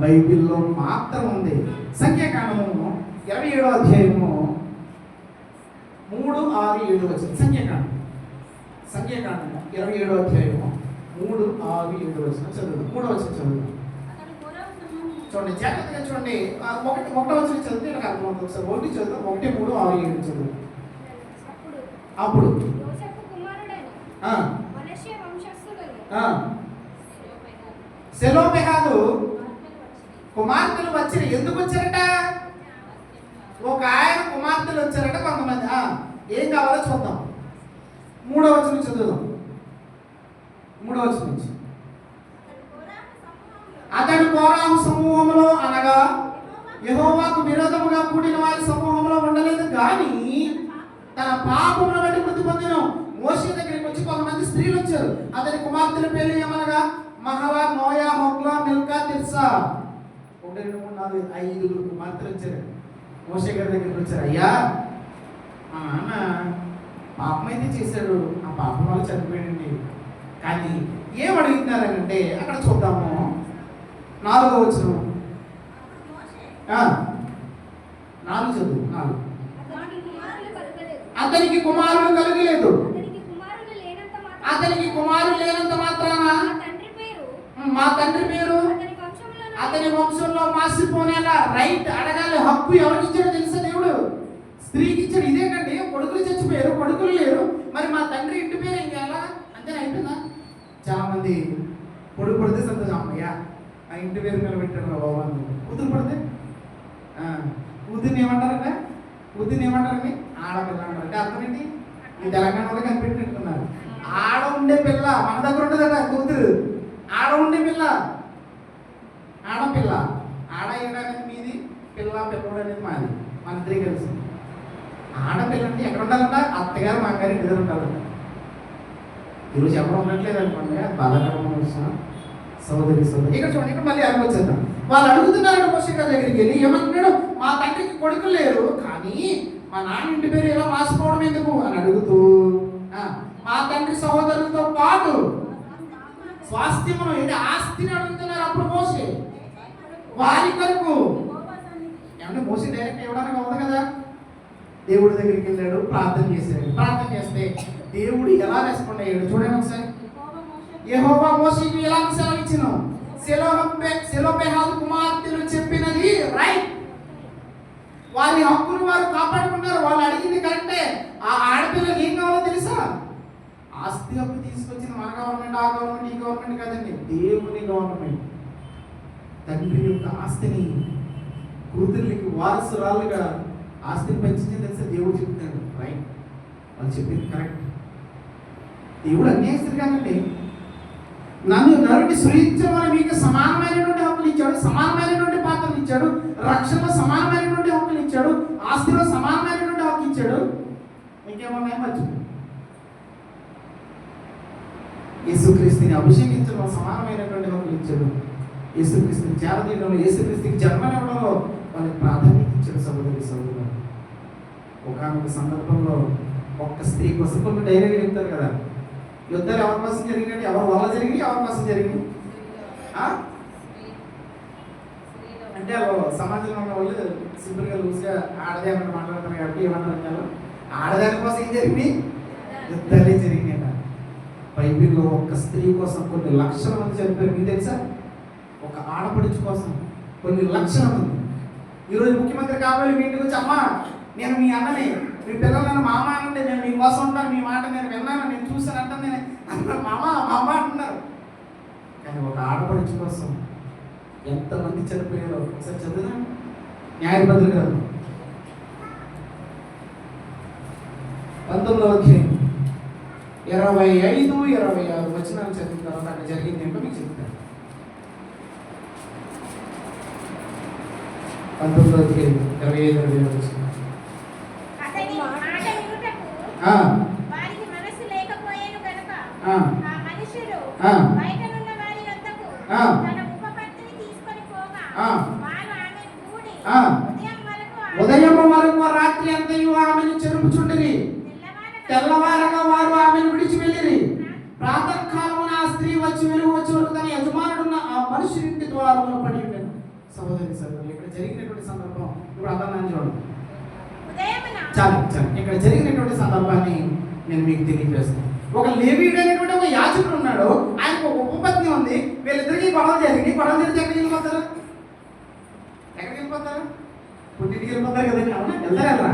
S1: బైబిల్లో మాత్రం ఉంది. సంఖ్యాకాండము 27వ అధ్యాయము 3, 6, 7 వచ్చింది. సంఖ్యాకాండం 27వ అధ్యాయము 3, 6, 7 వచ్చిన చదువు. 3వ వచ్చిన చదువు. చూడండి, జాగ్రత్తగా చూడండి. ఒకటో వచ్చిన చదివితే నాకు అర్థమవుతుంది. ఒకసారి 1 చదువు, 1, 3, 6, 7 చదువు. అప్పుడు సెలోపెహాదు కుమార్తెలు వచ్చారు. ఎందుకు వచ్చారట? ఒక ఆయన కుమార్తెలు వచ్చారట కొంతమంది. ఏం కావాలో చూద్దాం. 3వ వచనం చదువుదాం. 3వ వచనం నుంచి. అతడు కోరాహు సమూహంలో అనగా యెహోవాకు విరోధముగా కూడిన వారి సమూహంలో ఉండలేదు కానీ తన పాపమును బట్టి మృతి పొందెను. మోషే దగ్గరికి వచ్చి కొంతమంది స్త్రీలు వచ్చారు. అతని కుమార్తెల పేర్లు ఏమనగా Mahlah, Noah, Hoglah, Milcah, Tirzah. 1, 2, 3, 4, 5 కుమార్తెలు వచ్చారు. మోషే గారి దగ్గరికి వచ్చారు. అయ్యా, మా నాన్న పాపం అయితే చేశాడు, ఆ పాపం వల్ల చనిపోయాడండి. కానీ ఏం అడుగుతున్నారంటే అక్కడ చూద్దాము. 4వ వచనం. 4 చదువు. 4. అతనికి కుమారులు కలగలేదు. అతనికి కుమారులు లేనంత మాత్రాన మా తండ్రి పేరు అతని వంశంలో మాసిపోనేలా. రైట్ అడగాలి. హక్కు ఎవరికి ఇచ్చాడో తెలుసా? దేవుడు స్త్రీకి ఇచ్చాడు. ఇదేకండి, కొడుకులు చచ్చిపోయారు, కొడుకులు లేరు, మరి మా తండ్రి ఇంటి పేరు ఏం చేయాలా? అంతే అయిపోయిందా? చాలా మంది కొడుకు పడితే సంతోషం, అమ్మయ్యా ఆ ఇంటి పేరు నిలబెట్టాడు రా బాబు అని. కూతురు పడితే కూతుర్ని ఏమంటారంటే ఆడపిల్ల అంటారు. అంటే అర్థం ఏంటి? ఈ తెలంగాణలో కనిపెట్టినట్టున్నారు. ఆడ ఉండే పిల్ల మన దగ్గర ఉండదట. కూతురు ఆడ ఉండే పిల్ల, ఆడపిల్ల. ఆడ ఏడనేది మీది, పిల్లవాడు అనేది మాది. మన ఇద్దరికి కలిసి ఆడపిల్ల అంటే ఎక్కడ ఉండాలంట? అత్తగారు మాగారు ఇంటి దగ్గర ఉండాలంట. ఈరోజు ఎవరు ఉండట్లేదు అనుకోండి, అది బాధాకరమైన విషయం. సోదరి ఇక్కడ చూడండి, ఇక్కడ మళ్ళీ వచ్చేద్దాం. వాళ్ళు అడుగుతున్నారు మోషే గారి దగ్గరికి వెళ్ళి. ఏమంటున్నాడు? మా తండ్రికి కొడుకులు లేరు కానీ మా నాన్న ఇంటి పేరు ఎలా మార్చుకోవడం ఎందుకు అని అడుగుతూ, మా తండ్రి సహోదరులతో పాటు స్వాస్థ్యమును, ఏంటి ఆస్తిని అడుగుతున్నారు. అప్పుడు మోషే వారి కొరకు ఏమంటే మోసే డైరెక్ట్ ఇవ్వడానికి అవుతుంది కదా. దేవుడి దగ్గరికి వెళ్ళాడు, ప్రార్థన చేశాడు. ప్రార్థన చేస్తే దేవుడు ఎలా రెస్పాండ్ అయ్యాడు చూడండి ఒకసారి. యెహోవా మోషేకి ఎలాంటి సెలవు ఇచ్చినో సెలోపెహాదు కుమార్తెలు చెప్పినది రైట్. వారి హక్కును వారు కాపాడుకున్నారు. వాళ్ళు అడిగింది కరెక్టే. ఆ ఆడపిల్లకి ఏం కావాలో తెలుసా? ఆస్తి హక్కు తీసుకొచ్చిన మన గవర్నమెంట్, ఆ గవర్నమెంట్, ఈ గవర్నమెంట్ కాదండి, దేవుని గవర్నమెంట్. తండ్రి యొక్క ఆస్తిని కూతుర్లకి వారసురాలుగా ఆస్తిని పెంచింది తెలుసా? దేవుడు చెప్తాడు రైట్. వాళ్ళు చెప్పింది కరెక్ట్. దేవుడు అన్యాయస్తుడు కాదండి. నరుడిని సృజించమని మీకు సమానమైనటువంటి హక్కులు ఇచ్చాడు, సమానమైనటువంటి పాత్రలు ఇచ్చాడు, రక్షణలో సమానమైనటువంటి హక్కులు ఇచ్చాడు, ఆస్తిలో సమానమైనటువంటి హక్కు ఇచ్చాడు. ఇంకేమన్నాయి మర్చిపోయి. యేసుక్రీస్తుని అభిషేకించడంలో సమానమైనటువంటి హక్కులు ఇచ్చాడు. యేసుక్రీస్తుని చేరదీయడంలో, యేసుక్రీస్తుకి జన్మనివ్వడంలో వాళ్ళకి ప్రాధాన్యత ఇచ్చాడు. సహోదరులు ఒకనొక సందర్భంలో ఒక్క స్త్రీ కోసం కొన్ని డైరీగా చెప్తారు కదా. యుద్ధాలు ఎవరి కోసం జరిగినట్టు, ఎవరి వల్ల జరిగి, ఎవరి కోసం జరిగింది అంటే సమాజంలో ఉన్న వాళ్ళు సింపుల్గా లూజ్గా ఆడదే అన్నట్టు మాట్లాడతారు కాబట్టి ఏమంటారు? ఆడదాని కోసం ఏం జరిగింది? యుద్ధాలే జరిగినాయి. బైబిల్లో ఒక్క స్త్రీ కోసం కొన్ని లక్షల మంది చనిపోయారు. మీకు తెలుసా? ఒక ఆడపడుచు కోసం కొన్ని లక్షల మంది. ఈరోజు ముఖ్యమంత్రి కావాలి మీ ఇంటికి వచ్చి, అమ్మా నేను మీ అన్నని, మీ పిల్లలను మామ అంటే నేను మీకోసం ఉంటాను, మీ మాట నేను విన్నాను, నేను చూసాను అంటే నేను మామ మామ అంటున్నారు. కానీ ఒక ఆడపడుచు కోసం ఎంతమంది చనిపోయారో ఒకసారి చదువుదా. న్యాయపత్రిక గ్రంథం 19వ అధ్యాయం 25, 26 వచనాలు చదివిన తర్వాత అక్కడ జరిగింది ఏంటో మీకు చెప్తాను. 19వ అధ్యాయం 25, 26 వచనం. ఉదయం వరకు రాత్రి అంతయు ఆమెను చెరుపుచుండిరి. తెల్లవారగా వారు ఆమెను విడిచి వెళ్ళిరి. ప్రాతకాలమున ఆ స్త్రీ వచ్చి వెలుగు వచ్చే వరకు తన యజమానుడున్న ఆ మనుషుడింటి ద్వారంలో పడి ఉండేది. సహోదరులు ఇక్కడ జరిగినటువంటి సందర్భం ఇప్పుడు అర్థాన్ని చూడండి. చాలు ఇక్కడ జరిగినటువంటి సందర్భాన్ని నేను మీకు తెలియజేస్తాను. ఒక లేవీయుడు అనేటువంటి ఒక యాజకుడు ఉన్నాడు. ఆయనకు ఒక ఉపపత్ని ఉంది. వీళ్ళిద్దరికీ గొడవ జరిగి ఎక్కడికి వెళ్ళిపోతారు? వెళ్ళిపోతారు? పుట్టింటికి వెళ్ళిపోతారు కదండి, అవునా? వెళ్తారా?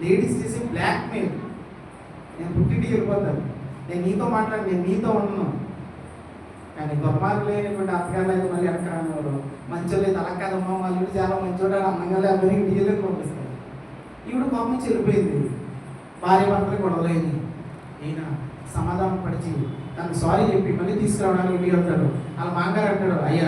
S1: లేడీస్ చేసే బ్లాక్ మెయిల్, నేను పుట్టింటికి వెళ్ళిపోతాను, నేను నీతో మాట్లాడి, నేను నీతో ఉండను. కానీ దుర్మార్గులు లేనటువంటి అత్తగారు అయితే మళ్ళీ వెనకరానివారు, మంచోళ్ళు అయితే అలా కాదమ్మా, వాళ్ళు చాలా మంచోడు, అమ్మంగా అందరికీ ఇంటికి పంపిస్తారు. ఈవిడ కోపం చెల్లిపోయింది, భార్య భర్తలు గొడవలైంది. ఈయన సమాధానం పడిచి తనకు సారీ చెప్పి మళ్ళీ తీసుకురావడానికి ఇంటికి వెళ్తాడు. వాళ్ళ మాంగారు అంటాడు, అయ్యా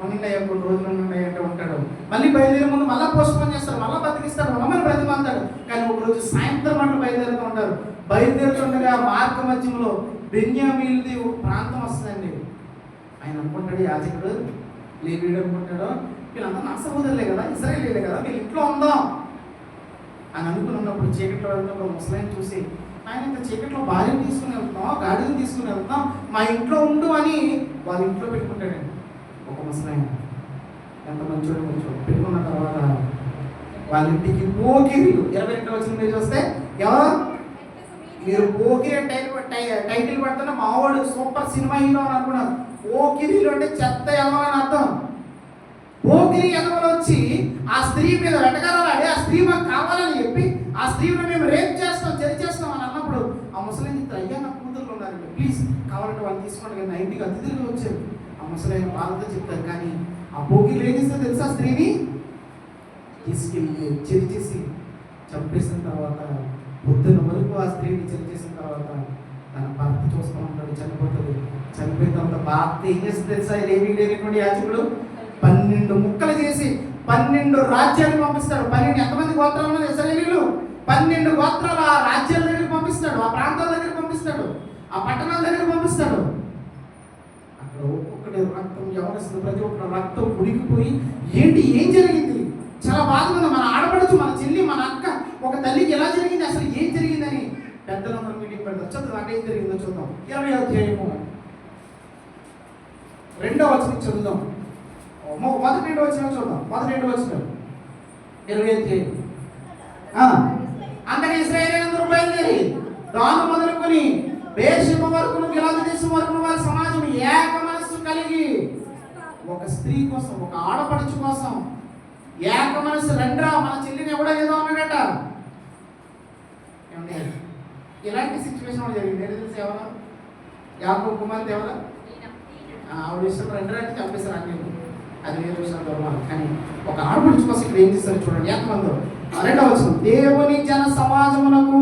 S1: ఉండండి అయ్యా, కొన్ని రోజులు ఉండండి అంటే ఉంటాడు. మళ్ళీ బయలుదేరే ముందు మళ్ళీ పోస్ట్పోన్ చేస్తాడు, మళ్ళీ బతికిస్తాడు, మమ్మల్ని బ్రతిమాలుతాడు. కానీ ఒకరోజు సాయంత్రం అట్లు బయలుదేరుతూ ఉంటారు. బయలుదేరుతుండగా మార్గ మధ్యంలో బెన్యామీనుది ఒక ప్రాంతం వస్తుందండి. ఆయన అనుకుంటాడు, యాజకుడు లేవీడు అనుకుంటాడు, వీళ్ళంతా నా సహోదరులే కదా, ఇశ్రాయేలీలే కదా, వీళ్ళ ఇంట్లో ఉందాం అని అనుకుని ఉన్నప్పుడు చీకట్లో వెళ్తున్నప్పుడు ముసలాయన చూసి, ఆయన ఇంత చీకట్లో భార్యను తీసుకుని వెళ్తాం, గాడిని తీసుకుని వెళ్తాం, మా ఇంట్లో ఉండు అని వాళ్ళ ఇంట్లో పెట్టుకుంటాడండి ఒక ముసలాయన. ఎంత మంచోడు పెట్టుకున్న తర్వాత వాళ్ళ ఇంటికి పోకిరీలు 22 వచ్చిన మీరు చూస్తే ఎవరు మీరు పోకిరి టైటిల్ పడుతున్న మావాడు సూపర్ సినిమా హీరో అని అనుకున్నారు. పోకిరీలు అంటే చెత్త ఎదవ అని అర్థం. పోకిరి ఎదవలు వచ్చి ఆ స్త్రీ మీద వెటకారాడి, ఆ స్త్రీ మాకు కావాలని చెప్పి ఆ స్త్రీని మేము రేప్ చేస్తాం, చర్య చేస్తాం అని అన్నప్పుడు ఆ ముసలిని అయ్యా నా కూతుర్లు ఉన్నారండి, ప్లీజ్ కావాలంటే వాళ్ళు తీసుకోండి కదా, నా ఇంటికి అతిథులుగా వచ్చారు. ఆ ముసలైన బాధతో చెప్తారు. కానీ ఆ పోకిలు ఏం చేస్తారు తెలుసా? ఆ స్త్రీని తీసుకెళ్ళి చర్య చేసి చంపేసిన తర్వాత పొద్దున్న వరకు ఆ స్త్రీని చర్య చేసిన తర్వాత తన భర్త చూస్తూ ఉంటాడు, చనిపోతుంది. చనిపోయిన తర్వాత భర్త ఏం చేస్తుంది తెలుసా? ఏమీ లేనటువంటి యాజకుడు 12 ముక్కలు చేసి 12 రాజ్యాలు పంపిస్తాడు. 12 ఎంతమంది గోత్రాలు ఉన్నారు ఇశ్రాయేలీయులు? 12 గోత్రాలు ఆ రాజ్యాల దగ్గరికి పంపిస్తాడు, ఆ ప్రాంతాల దగ్గరికి పంపిస్తాడు, ఆ పట్టణాల దగ్గరికి పంపిస్తాడు. అక్కడ ఒక్కొక్కటి రక్తం ఎవరిస్తుంది, ప్రతి ఒక్క రక్తం ఉడికిపోయి ఏంటి ఏం జరిగింది చాలా బాధగా ఉంది. మన ఆడపడుచు, మన చెల్లి, మన అక్క, ఒక తల్లికి ఎలా జరిగింది, అసలు ఏం జరిగిందని పెద్దలందరూ మీటింగ్ పెడతారు. చదువు అంటే ఏం జరిగిందో చూద్దాం. 20వ అధ్యాయము 2వ వచనం చదువుదాం. మొదటి 2వ వచనం చూద్దాం. మొదటి 2వ వచనం 20వ అధ్యాయం. అంతగా ఇశ్రాయేలీయులందరూ బయలుదేరి దాను మొదలుకొని బేర్షెబా వరకు, గిలాదు దేశం వరకు వారి సమాజం ఏక మనస్సు కలిగి ఒక స్త్రీ కోసం, ఒక ఆడపడుచు కోసం ఏక మనస్సు, రండ్రా మన చెల్లిని ఎవడో ఏదో అన్నాడట. ఏమండి ఇలాంటి సిచ్యువేషన్ జరిగింది. ఏదో తెలిసి ఎవరు? యాకోబు కుమార్తె ఎవరు? ఆవిడ విషయం రండ్రా అంటే చంపేశారు అన్ని. అది వేరే విషయం దొరకాలి. కానీ ఒక ఆడపడుచు కోసం ఇక్కడ ఏం చేస్తారు చూడండి. ఎంతమందో 2వ వచనం. దేవుని జన సమాజమునకు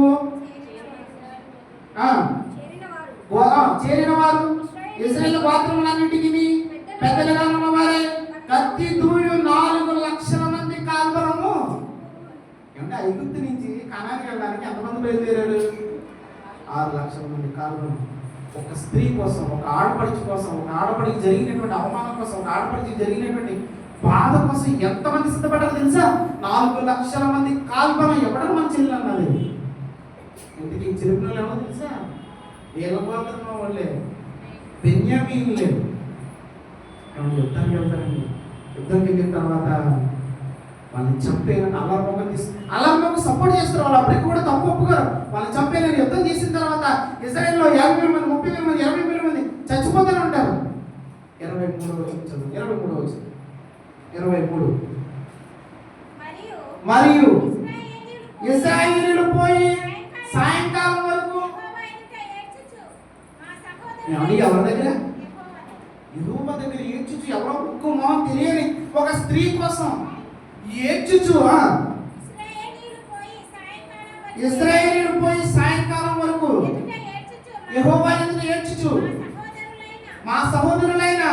S1: చేరిన వారు ఇశ్రాయేలు గోత్రములన్నిటికి పెద్దలుగా ఉన్నవారే కత్తి దూయు 4 లక్షల మంది కాల్బరము. ఏమంటే ఐగుప్తు నుంచి కనానికి వెళ్ళడానికి ఎంతమంది బయలుదేరారు? 6 లక్షల మంది కాల్బరం. ఒక స్త్రీ కోసం, ఒక ఆడపడుచు కోసం, ఒక ఆడపడికి జరిగినటువంటి అవమానం కోసం, ఒక ఆడపడికి జరిగినటువంటి బాధ కోసం ఎంతమంది సిద్ధపడ్డారు తెలుసా? 4 లక్షల మంది కాల్బరం. ఎవడో మన చెల్లి అన్నది. ఇంటికి చెరుపులో ఎవరో తెలుసా? వీళ్ళ గోత్రంలో వాళ్ళే, బెన్యామీనులే. యుద్ధానికి వెళ్తారండి. యుద్ధంకి వెళ్ళిన తర్వాత వాళ్ళని చంపేయాలని అల్లాహ్ సపోర్ట్ చేస్తారు. వాళ్ళు అప్పటికి కూడా తప్పు ఒప్పుకోరు. వాళ్ళని చంపేయాలని యుద్ధం చేసిన తర్వాత ఇశ్రాయేల్లో 50,000 మంది, 30,000 మంది, 20,000 మంది చచ్చిపోతూనే ఉంటారు. 23వ వచనం చదువు. 23వ వచనం. 23. మరియు ఇశ్రాయేలీయులు పోయి సాయంకాలం వరకు ఎవరి దగ్గర? యెహోవా దగ్గర ఏడ్చుచు, ఎవరో ఒక్క మొహం తెలియని ఒక స్త్రీ కోసం ఏడ్చుచు. ఇశ్రాయేలీయులు పోయి సాయంకాలం వరకు యెహోవా ఎదుట ఏడ్చుచు, మా సహోదరులైన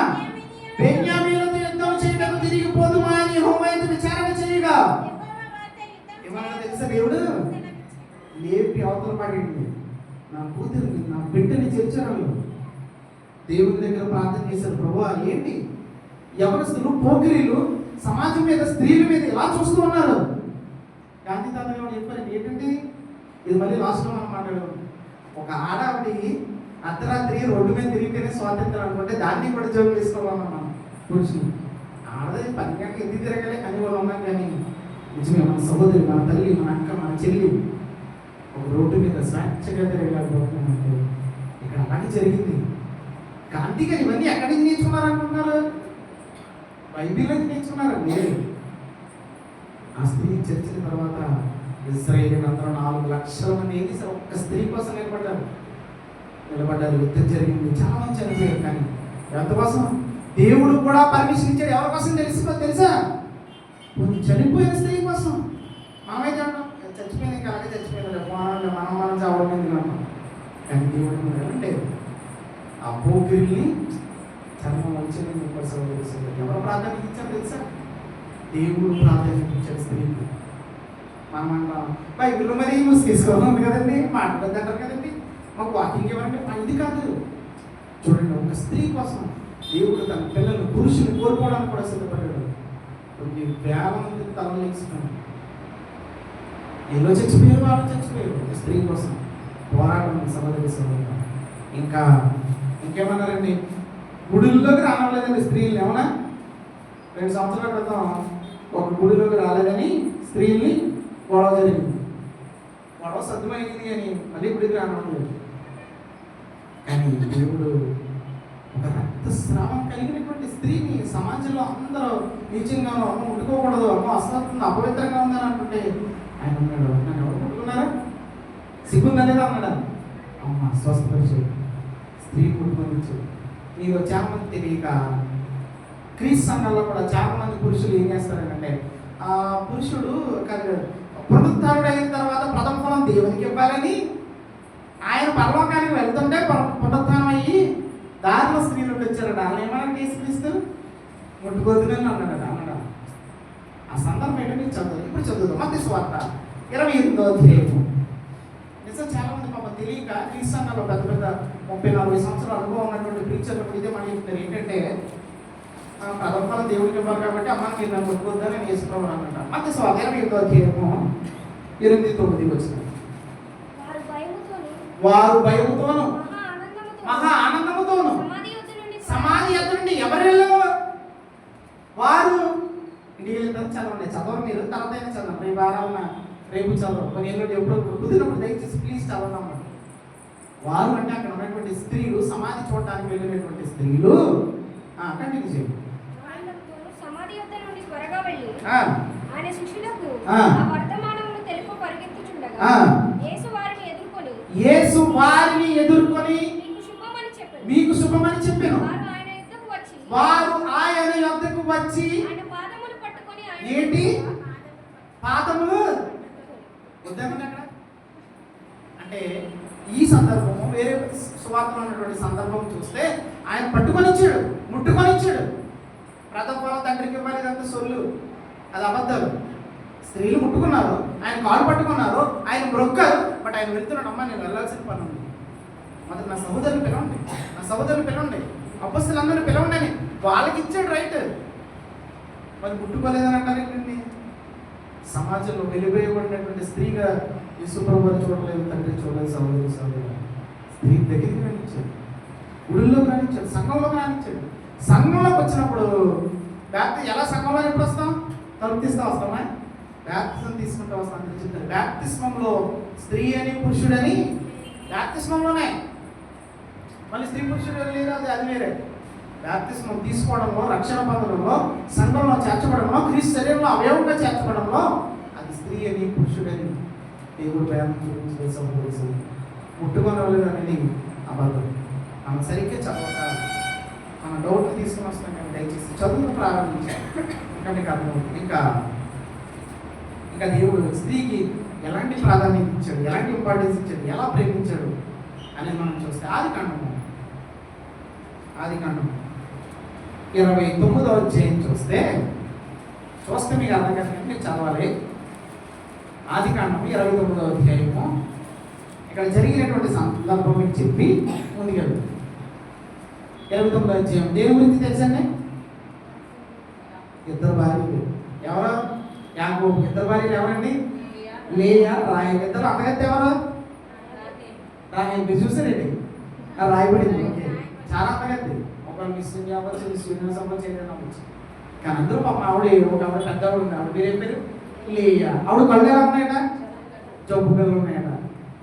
S1: బెన్యామీనులతో యుద్ధం చేయడానికి తిరిగిపోదుమా అని యెహోవా ఎదుట విచారణ చేయగా ఏమన్నా తెలుసా? దేవుడు లేపి అవతల పడింది. నా కూతురిని, నా బిడ్డని చేర్చడంలో దేవుని దగ్గర ప్రార్థన చేశారు. ప్రభువా ఏంటి యవనస్తులు, పోకిరీలు సమాజం మీద, స్త్రీల మీద ఎలా చూస్తూ ఉన్నారు? గాంధీ తాత గారు చెప్పారు ఏంటంటే, ఇది మళ్ళీ లాస్ట్లో మనం మాట్లాడాము. ఒక ఆడవిడి అర్ధరాత్రి రోడ్డు మీద తిరిగితేనే స్వాతంత్రం అనుకుంటే దాన్ని కూడా జోలు వేసుకోవాలి మనం పురుషులు. ఆడది 10 గంటలకు ఎందుకు తిరగలే కానీ వాళ్ళు ఉన్నాం. కానీ నిజమే మన సహోదరి, మన తల్లి, మన అక్క, మన చెల్లి ఒక రోడ్డు మీద స్వేచ్ఛగా తిరగలేకపోతున్నామంటే ఇక్కడ అలాగే జరిగింది. గాంధీ గారు ఇవన్నీ ఎక్కడి నుంచి నేర్చుకున్నారనుకుంటున్నారు? బైబిల్ నుంచి నేర్చుకున్నారండి. ఆ స్త్రీ చర్చిన తర్వాత ఇశ్రాయేలు అందరూ 4 లక్షల మంది ఏం చేశారు? ఒక్క స్త్రీ కోసం నిలబడ్డారు. యుద్ధం జరిగింది, చాలా మంది చనిపోయారు. కానీ ఎంతకోసం? దేవుడు కూడా పర్మిషన్ ఇచ్చాడు. ఎవరి కోసం తెలుసా? కొంచెం చనిపోయిన స్త్రీ కోసం. మనమైతే అంటాం చచ్చిపోయింది, ఇంకా అలాగే చచ్చిపోయింది, మనం చావడం ఎందుకు. కానీ దేవుడు అంటే ఆ పోగిరిని చర్మం వచ్చి ఎవరు ప్రాధాన్యత ఇచ్చారు తెలుసా? దేవుడు ప్రాధాన్యత ఇచ్చాడు స్త్రీకి. మనం అంటాం బైబిల్లో మరి యూస్ తీసుకోవాలి కదండి, మాట్లాడద్దంటారు కదండి, మాకు వాకింగ్ ఇవ్వండి. ఇది కాదు. చూడండి, ఒక స్త్రీ కోసం దేవుడు తన పిల్లలు పురుషుని కోరుకోవడానికి కూడా సిద్ధపడ్డాడు. కొన్ని వేల మంది తలలు వేసుకున్నాడు. ఏదో చచ్చిపోయారు, వాళ్ళు చచ్చిపోయారు ఒక స్త్రీ కోసం పోరాటం సభ. ఇంకేమన్నారండి? గుడిలోకి రావలేదండి స్త్రీలు. ఏమన్నా 2 సంవత్సరాల క్రితం ఒక గుడిలోకి రాలేదని స్త్రీల్ని గొడవ జరిగింది. గొడవ సద్దుమైంది కానీ మళ్ళీ గుడికి రావట్లేదు. కానీ దేవుడు ఒక రక్తస్రావం కలిగినటువంటి స్త్రీని సమాజంలో అందరూ నీచంగానో అమ్మ ముట్టుకోకూడదు, అమ్మ అసలు అపవిత్రంగా ఉందని అంటుంటే ఆయన ఉన్నాడు. నన్ను ఎవరు ముట్టుకున్నారా? సిగ్గుందనేది అన్నాడు. అమ్మ స్వస్థపరిచు, స్త్రీ ముట్టుకొనిచ్చు. మీరు చాలా మంది తెలియక క్రీస్తు సంఘాల్లో కూడా చాలా మంది పురుషులు ఏం చేస్తారంటే ఆ పురుషుడు పునరుత్థానుడు అయిన తర్వాత ప్రథమ ఫలం దేవునికి ఇవ్వాలని ఆయన పరలోకానికి వెళ్తుంటే పునరుత్థానం అయ్యి దారిలో స్త్రీలు వచ్చారట. వాళ్ళు ఏమైనా తీసుకొస్తారు? ముట్టుకోద్దునని అన్నాడు. ఆ సందర్భం ఏంటో మీకు చదువు. ఇప్పుడు చదువుతాం మత్తయి సువార్త 28వ అధ్యాయము. నిజం చాలా మంది పాప తెలియక క్రీస్తు సంఘాల్లో పెద్ద 30-40 సంవత్సరాల అనుభవం ఉన్నటువంటి ప్రీచర్లకు ఇదే మాట చెప్తారు. ఏంటంటే ప్రథమ ఫలం దేవుడికి ఇవ్వాలి కాబట్టి అమ్మ మీరు నన్ను ముట్టుకోద్దని నేను వేసుకోవాలి అన్నమాట. మత్తయి సువార్త 28వ అధ్యాయము 8-9 వచ్చిన. వారు భయముతోను మహా ఆనందముతోను సమాధి ఎద్దు నుండి ఎవరిలో వారు ఇంటికి వెళ్తారు. చదవరు మీరు, తర్వాత అయినా చదవండి. రేపు వారాలన రేపు చదవరు, కొన్ని ఏళ్ళు ఎప్పుడు కుదిరినప్పుడు దయచేసి ప్లీజ్ చదవడం. వారు అంటే అక్కడ ఉన్నటువంటి స్త్రీలు, సమాధి చూడటానికి వెళ్ళినటువంటి స్త్రీలు. కంటిన్యూ చేయండి. యేసు వారిని ఎదుర్కొని మీకు శుభమని చెప్పాను. వారు ఆయన యొద్దకు వచ్చి ఏంటి పాదములు వద్దామని అక్కడ అంటే ఈ సందర్భము వేరే సువార్తలో ఉన్నటువంటి సందర్భం చూస్తే ఆయన పట్టుకొని ఇచ్చాడు, ముట్టుకొని ఇచ్చాడు. ప్రథమ ఫలం తండ్రికి ఇవ్వాలి, ఇదంతా సొల్లు, అది అబద్ధాలు. స్త్రీలు ముట్టుకున్నారు, ఆయన కాలు పట్టుకున్నారు, ఆయన మొక్కారు. బట్ ఆయన వెళ్తున్నాడు, అమ్మ నేను వెళ్ళాల్సిన పని ఉంది, మొదటి నా సహోదరులు పిలవండి, నా సహోదరులు పిలవండి, అపొస్తలులందరూ పిలవండి అని వాళ్ళకి ఇచ్చాడు రైట్. మరి ముట్టుకోలేదని అంటారు ఏంటండి? సమాజంలో వెలివేయబడినటువంటి స్త్రీగా యేసుప్రభువు చూడలేదు, తండ్రి చూడలేదు, సహోదరు స్త్రీ దగ్గరికి రానిచ్చాడు, గుడిలోకి రానిచ్చాడు, సంఘంలోకి రానిచ్చాడు. సంఘంలోకి వచ్చినప్పుడు ఎలా సంఘంలో ఎప్పుడు వస్తాం? తలుపు తీస్తా వస్తామా? బ్యాప్తిజం తీసుకుంటూ వస్తాం. చెప్తారు బ్యాప్తిస్మంలో స్త్రీ అని పురుషుడని, బ్యాప్తిస్మంలోనే మళ్ళీ స్త్రీ పురుషుడు లేదు, అది వేరే. బ్యాప్తిస్మం తీసుకోవడంలో, రక్షణ పొందడంలో, సంఘంలో చేర్చబడంలో, క్రీస్తు శరీరంలో అవయవంగా చేర్చబడంలో అది స్త్రీ అని పురుషుడని దేవుడు ప్రేమ చూపించే సంబోధించి ముట్టుకొనలేదు అనేది అబద్ధం. మనం సరిగ్గా చదవక మన డౌట్లు తీసుకుని వస్తాం. కానీ దయచేసి చదువును ప్రారంభించాం, ఇంకా మీకు అర్థమవుతుంది. ఇంకా దేవుడు స్త్రీకి ఎలాంటి ప్రాధాన్యత ఇచ్చాడు, ఎలాంటి ఇంపార్టెన్స్ ఇచ్చాడు, ఎలా ప్రేమించాడు అనేది మనం చూస్తే ఆదికాండము 29వ అధ్యాయం చూస్తే మీకు అర్థం కాదు, మీరు చదవాలి. ఆదికాండము 29వ అధ్యాయము. ఇక్కడ జరిగినటువంటి సందర్భం మీకు చెప్పి ముందుకెళ్తాం. 29వ అధ్యాయం దేని గురించి తెలుసండి? ఇద్దరు భార్యలు. ఎవరు? యాకోబు. ఇద్దరు భార్యలు ఎవరండి? లేయా, రాహేలు. ఇద్దరు అన్నగత్త ఎవరు? రాహేలు. మీరు చూసారండి రాయబడింది. చాలా అన్నగత్తి. ఒకరు మిస్ అవ్వచ్చు, శ్రీనివాస్ అవ్వచ్చు, ఏదైనా అవ్వచ్చు. కానీ అందరూ పాపం ఆవిడ ఒక ఆవిడ పెద్ద ఆవిడ ఉంది. ఆవిడ పేరు ఏం పేరు? లేయా. ఆవిడ కళ్ళు ఎలా ఉన్నాయట? జబ్బు కళ్ళు ఉన్నాయట.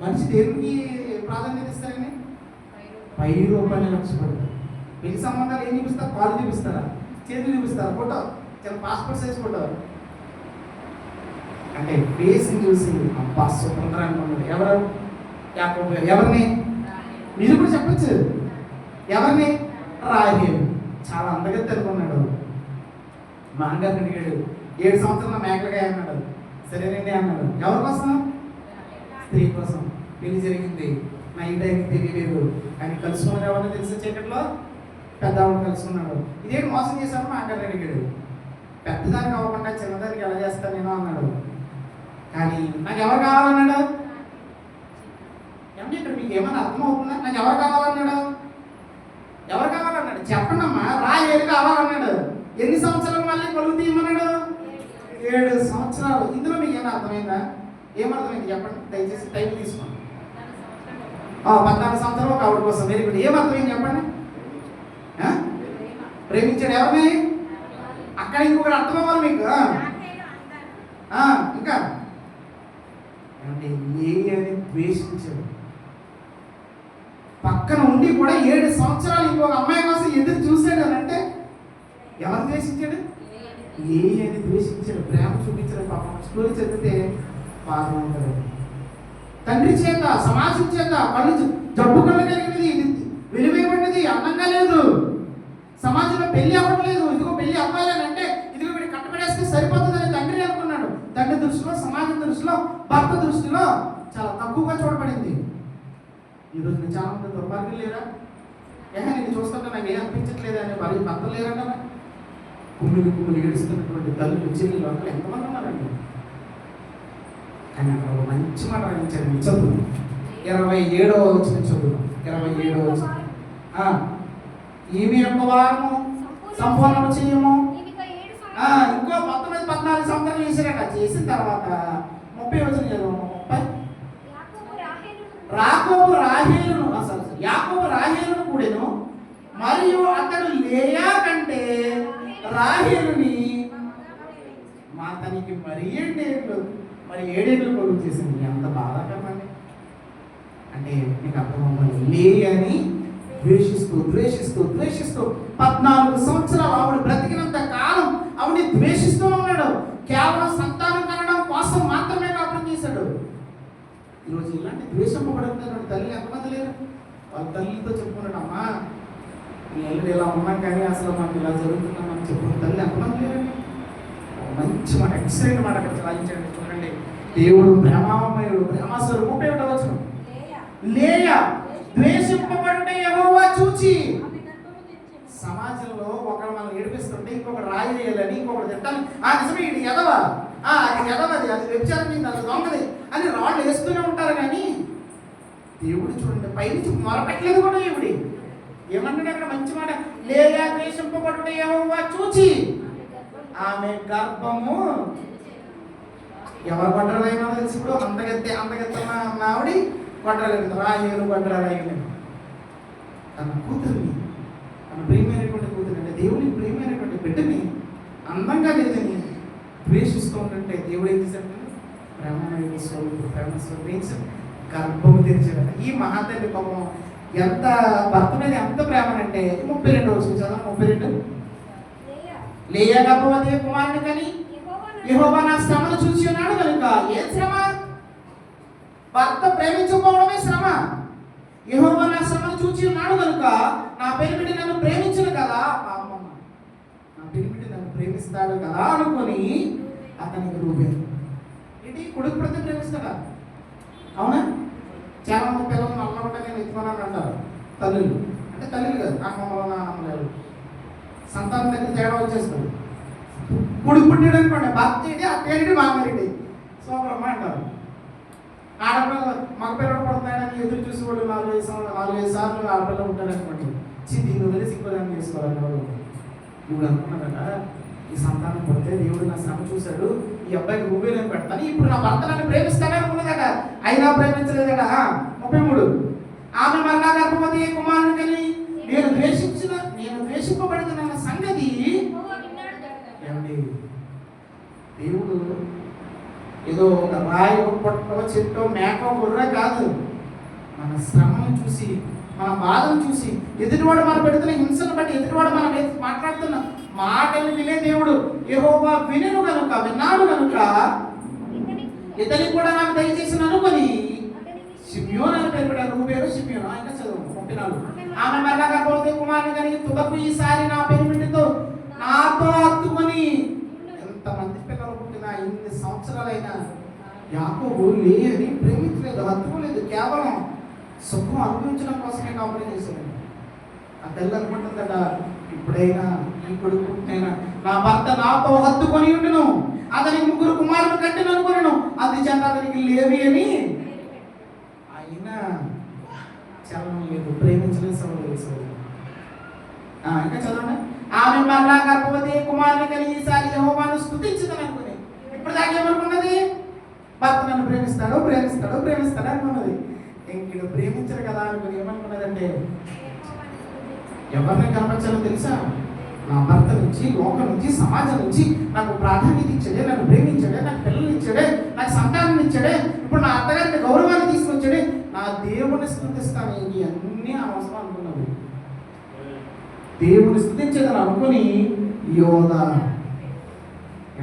S1: మనిషి దేనికి ప్రాధాన్యత ఇస్తారండి? ₹5 లక్ష పడతారు. పెళ్లి సంబంధాలు ఏం చూపిస్తారు? కాళ్ళు చూపిస్తారా, చేతులు చూపిస్తారా, ఫోటో చాలా పాస్పోర్ట్ సైజ్ ఫోటో. అంటే ఫేస్ని చూసి అబ్బా సూపర్ అనుకున్నాడు. ఎవరు? యాకోబు. ఎవరిని? మీరు కూడా చెప్పచ్చు. ఎవరిని? రాహేలు. చాలా అందగత్తి అనుకున్నాడు. మా అన్నగారిని అడిగాడు, 7 సంవత్సరాల మేకలుగా అన్నాడు. సరేనండి అన్నాడు. ఎవరి కోసం? స్త్రీ కోసం. పెళ్లి జరిగింది. నైట్ టైంకి తెలియలేదు. కానీ కలుసుకున్నాడు. ఎవరిని తెలిసి చీకట్లో పెద్దవాడు కలుసుకున్నాడు. ఇదేంటి మోసం చేశాను మా అన్నగారిని అడిగాడు. పెద్దదానికి అవ్వకుండా చిన్నదానికి ఎలా చేస్తాను నేను అన్నాడు. కానీ నాకు ఎవరు కావాలన్నాడు? ఏమంటే ఇక్కడ మీకు ఏమైనా అర్థమవుతుందా? నాకు ఎవరు కావాలన్నాడు? ఎవరు కావాలన్నాడు? చెప్పండమ్మా. రాహేలు కావాలన్నాడు. ఎన్ని సంవత్సరాలు మళ్ళీ కొలుగు తీయమన్నాడు? 7 సంవత్సరాలు. ఇందులో మీకు ఏమైనా అర్థమైందా? ఏమర్థమైంది చెప్పండి దయచేసి. టైం తీసుకోండి. 14 సంవత్సరాలు ఒక ఆవిడ కోసం. Very good. ఏమర్థమైంది చెప్పండి? ప్రేమించాడు. ఎవరిని? అక్కడ ఇంకొకటి అర్థం అవ్వాలి మీకు. ఇంకా అంటే అని ద్వేషించాడు. పక్కన ఉండి కూడా 7 సంవత్సరాలు ఇంకొక అమ్మాయి కోసం ఎదురు చూశాడు అని అంటే ఎవరు ద్వేషించాడు? అని ద్వేషించాడు. ప్రేమ చూపించాడు. పాపం స్టోరీ చదివితే బాగా ఉంటాడు. తండ్రి చేత, సమాజం చేత కళ్ళు జబ్బు కళ్ళు కలిగినది, వెలివేయబడినది, అందంగా లేదు, సమాజంలో పెళ్లి అవ్వట్లేదు. ఇదిగో పెళ్లి అవ్వాలని అంటే ఇదిగో వీడు కట్టబడేస్తే సరిపోతుందని తండ్రి అనుకున్నాడు. తండ్రి దృష్టిలో, సమాజం దృష్టిలో, భర్త దృష్టిలో చాలా తక్కువగా చూడబడింది. ఈరోజు నేను చాలా మంది దుర్మార్గులు లేరా? నేను చూస్తుంటే నాకు ఏం అనిపించట్లేదు అని మరి భర్త లేరంట. కుమ్మిలి ఏడుస్తున్నటువంటి తల్లి చెల్లి అక్కడ ఎంతమంది ఉన్నారండి. కానీ అక్కడ ఒక మంచి మాట రాయించారు. మీ చదువు 27వ వచనం చదువు. 27వ వచనం. ఈమె యొక్క వారము సంపూర్ణము చేయము. ఇంకో మొత్తం మీద 14 సంవత్సరాలు చేశారట. చేసిన తర్వాత 30వ వచనం చదువు. 30. యాకోబు రాహేలును కూడెను, మరియు అతడు లేయా కంటే రాహేలుని మాతనికి మరి 7 కొడుకు చేసింది. అంత బాధాకరమండి. అంటే మీకు అర్థమవ్వాలి. లేయని ద్వేషిస్తూ 14 సంవత్సరాలు ఆవిడ బ్రతికినంత కాలం ఆవిడ ద్వేషిస్తూ ఉన్నాడు. కేవలం సంతానం కనడం కోసం మాత్రమే కాపురం చేశాడు. ఈరోజు ఇలాంటి ద్వేషింపబడుతున్నటువంటి తల్లి ఎంతమంది లేరు? వాళ్ళ తల్లితో చెప్పుకున్నాడు, అమ్మా మీ అల్లుడు ఇలా ఉన్నాం కానీ అసలు మాకు ఇలా జరుగుతున్నామని చెప్పుకున్న తల్లి ఎంతమంది లేరండి. మంచి మాట, ఎక్సలెంట్ మాట అక్కడ రాయించండి. చూడండి, దేవుడు ప్రేమామయుడు, ప్రేమస్వరూపం. 31వ వచనం. లేయా ద్వేషింపబడుట యెహోవా చూచి. సమాజంలో ఒకరు మనం ఏడిపిస్తుంటే ఇంకొకటి రాయి వేయాలని, ఇంకొకటి తిట్టాలి. నిజమే ఇది ఎదవా, అది ఎదవది, అది వ్యభిచారం చేసింది, అది దొంగది అని రాళ్ళు వేస్తూనే ఉంటారు. కానీ దేవుడు చూడండి పైనుంచి మొరపెట్టలేదు కూడా. దేవుడి ఏమన్నాడు అక్కడ? మంచి మాట. లేయా ద్వేషింపబడుట యెహోవా చూచి ఆమె గర్భము. ఎవరు గొడ్డలైనా తెలిసి ఇప్పుడు అందగెత్తన్న ఆవిడ గొడ్డలేదు. రాహేలు గొడ్డలైన తన కూతురిని, తన ప్రియమైనటువంటి కూతురు అంటే దేవుని ప్రియమైనటువంటి బిడ్డని అందంగా లేదని ద్వేషిస్తూ ఉంటుంటే దేవుడు ఏం చేశాడు? ప్రేమ గర్భము తెరిచాడట. ఈ మహాతల్లి పాపం ఎంత భర్త మీద ఎంత ప్రేమనంటే 32వ వచనం చదవండి. 32. లేయా గర్భవతి కుమారుని కని యెహోవా నా శ్రమను చూసి ఉన్నాడు కనుక. ఏ శ్రమ? భర్త ప్రేమించకపోవడమే శ్రమ. యెహోవా నా శ్రమను చూసి ఉన్నాడు కనుక నా పెనిమిటి నన్ను ప్రేమించను కదా, నా పెనిమిటి నన్ను ప్రేమిస్తాడు కదా అనుకొని అతనికి రూపాయి. ఏంటి? కొడుకు ప్రతి ప్రేమిస్తాడా? అవునా? చాలా మంది పిల్లలు నల్ల ఉంటే నేను ఎత్తుకున్నాను అంటారు తల్లులు. అంటే తల్లులు కాదు, అమ్మమ్మలో నాన్నమ్మలు. సంతానం దగ్గర తేడా వచ్చేస్తుంది. కొడుకు పుట్టాడు అనుకోండి, భర్త ఏంటి, అత్తేంటి, మామేంటి, సోదరమ్మ అంటారు. ఆడపిల్ల మగపిల్లడు పడుతున్నాడని ఎదురు చూసి వాడు 4-5 సార్లు ఆడపిల్ల ఉంటాడు అనుకోండి. దీన్ని వదిలేసి ఇంకో దాన్ని చేసుకోవాలి. ఇప్పుడు అనుకున్నాడట, ఈ సంతానం పడితే దేవుడు నా శ్రమ చూశాడు, ఈ అబ్బాయికి రూపాయలు పెడతాను, ఇప్పుడు నా భర్త నన్ను ప్రేమిస్తానే అనుకున్నదట. అయినా ప్రేమించలేదట. 33. ఆమె మరలా గర్భవతి కుమారుని కని నేను ద్వేషింపబడుతున్న సంగతి ఏమండి? దేవుడు ఏదో ఒక రాయి, పొట్టో, చెట్టో, మేకో, గొర్రె కాదు. మన శ్రమను చూసి, మన బాధను చూసి, ఎదుటివాడు మనం పెడుతున్న హింసను బట్టి, ఎదుటివాడు మనం మాట్లాడుతున్న మాటలు వినే దేవుడు. యెహోవా వినను కనుక, విన్నాడు కనుక ఇతనికి కూడా నాకు దయచేసి అనుకొని షిమ్యోన్ అని పేరు పెట్టారు. నువ్వు పేరు షిమ్యోన్. ఇంకా చదువు 34. ఆమె మరలా గర్భవతి కుమారుని కలిగి తుదకు ఈసారి నా పెనిమిటితో నాతో హత్తుకొని. ఎంతమంది పిల్లలు పుట్టినా ఇన్ని సంవత్సరాలైనా యాకోబు లేయని ప్రేమించలేదు, హత్తుకోలేదు. కేవలం సుఖం అనుభవించడం కోసమే కాపురం చేశాడు. ఆ తల్లి అనుకుంటుందట, ఇప్పుడైనా ఈ కొడుకు పుట్టినైనా నా భర్త నాతో హత్తుకొని ఉండును, అతనికి 3 కుమారులు కట్టిన అనుకున్నాను, అందుచేత అతనికి లేవి అని అయినా చలనం లేదు, ప్రేమించలేదు. సోదరు ఇంకా చదవండి. ఆమె మరలా గర్భవతి కుమారుని కలిగి ఈసారి యెహోవాను స్తుతించదని అనుకుని. ఇప్పుడు దాకా ఏమనుకున్నది? భర్త నన్ను ప్రేమిస్తాడు అనుకున్నది. ఇంక ప్రేమించరు కదా అనుకుని ఏమనుకున్నదంటే, ఎవరిని కనపరచాలో తెలుసా? నా భర్త నుంచి, లోకం నుంచి, సమాజం నుంచి నాకు ప్రాధాన్యత ఇచ్చాడే, నన్ను ప్రేమించాడే, నాకు పిల్లలు ఇచ్చాడే, నాకు సంతానం ఇచ్చాడే, ఇప్పుడు నా అత్తగారికి గౌరవాన్ని తీసుకొచ్చాడే, నా దేవుని స్తుతిస్తాను. ఇంక అన్నీ అవసరం అనుకున్నది. దేవుని స్తుతించేదని అనుకుని యోధ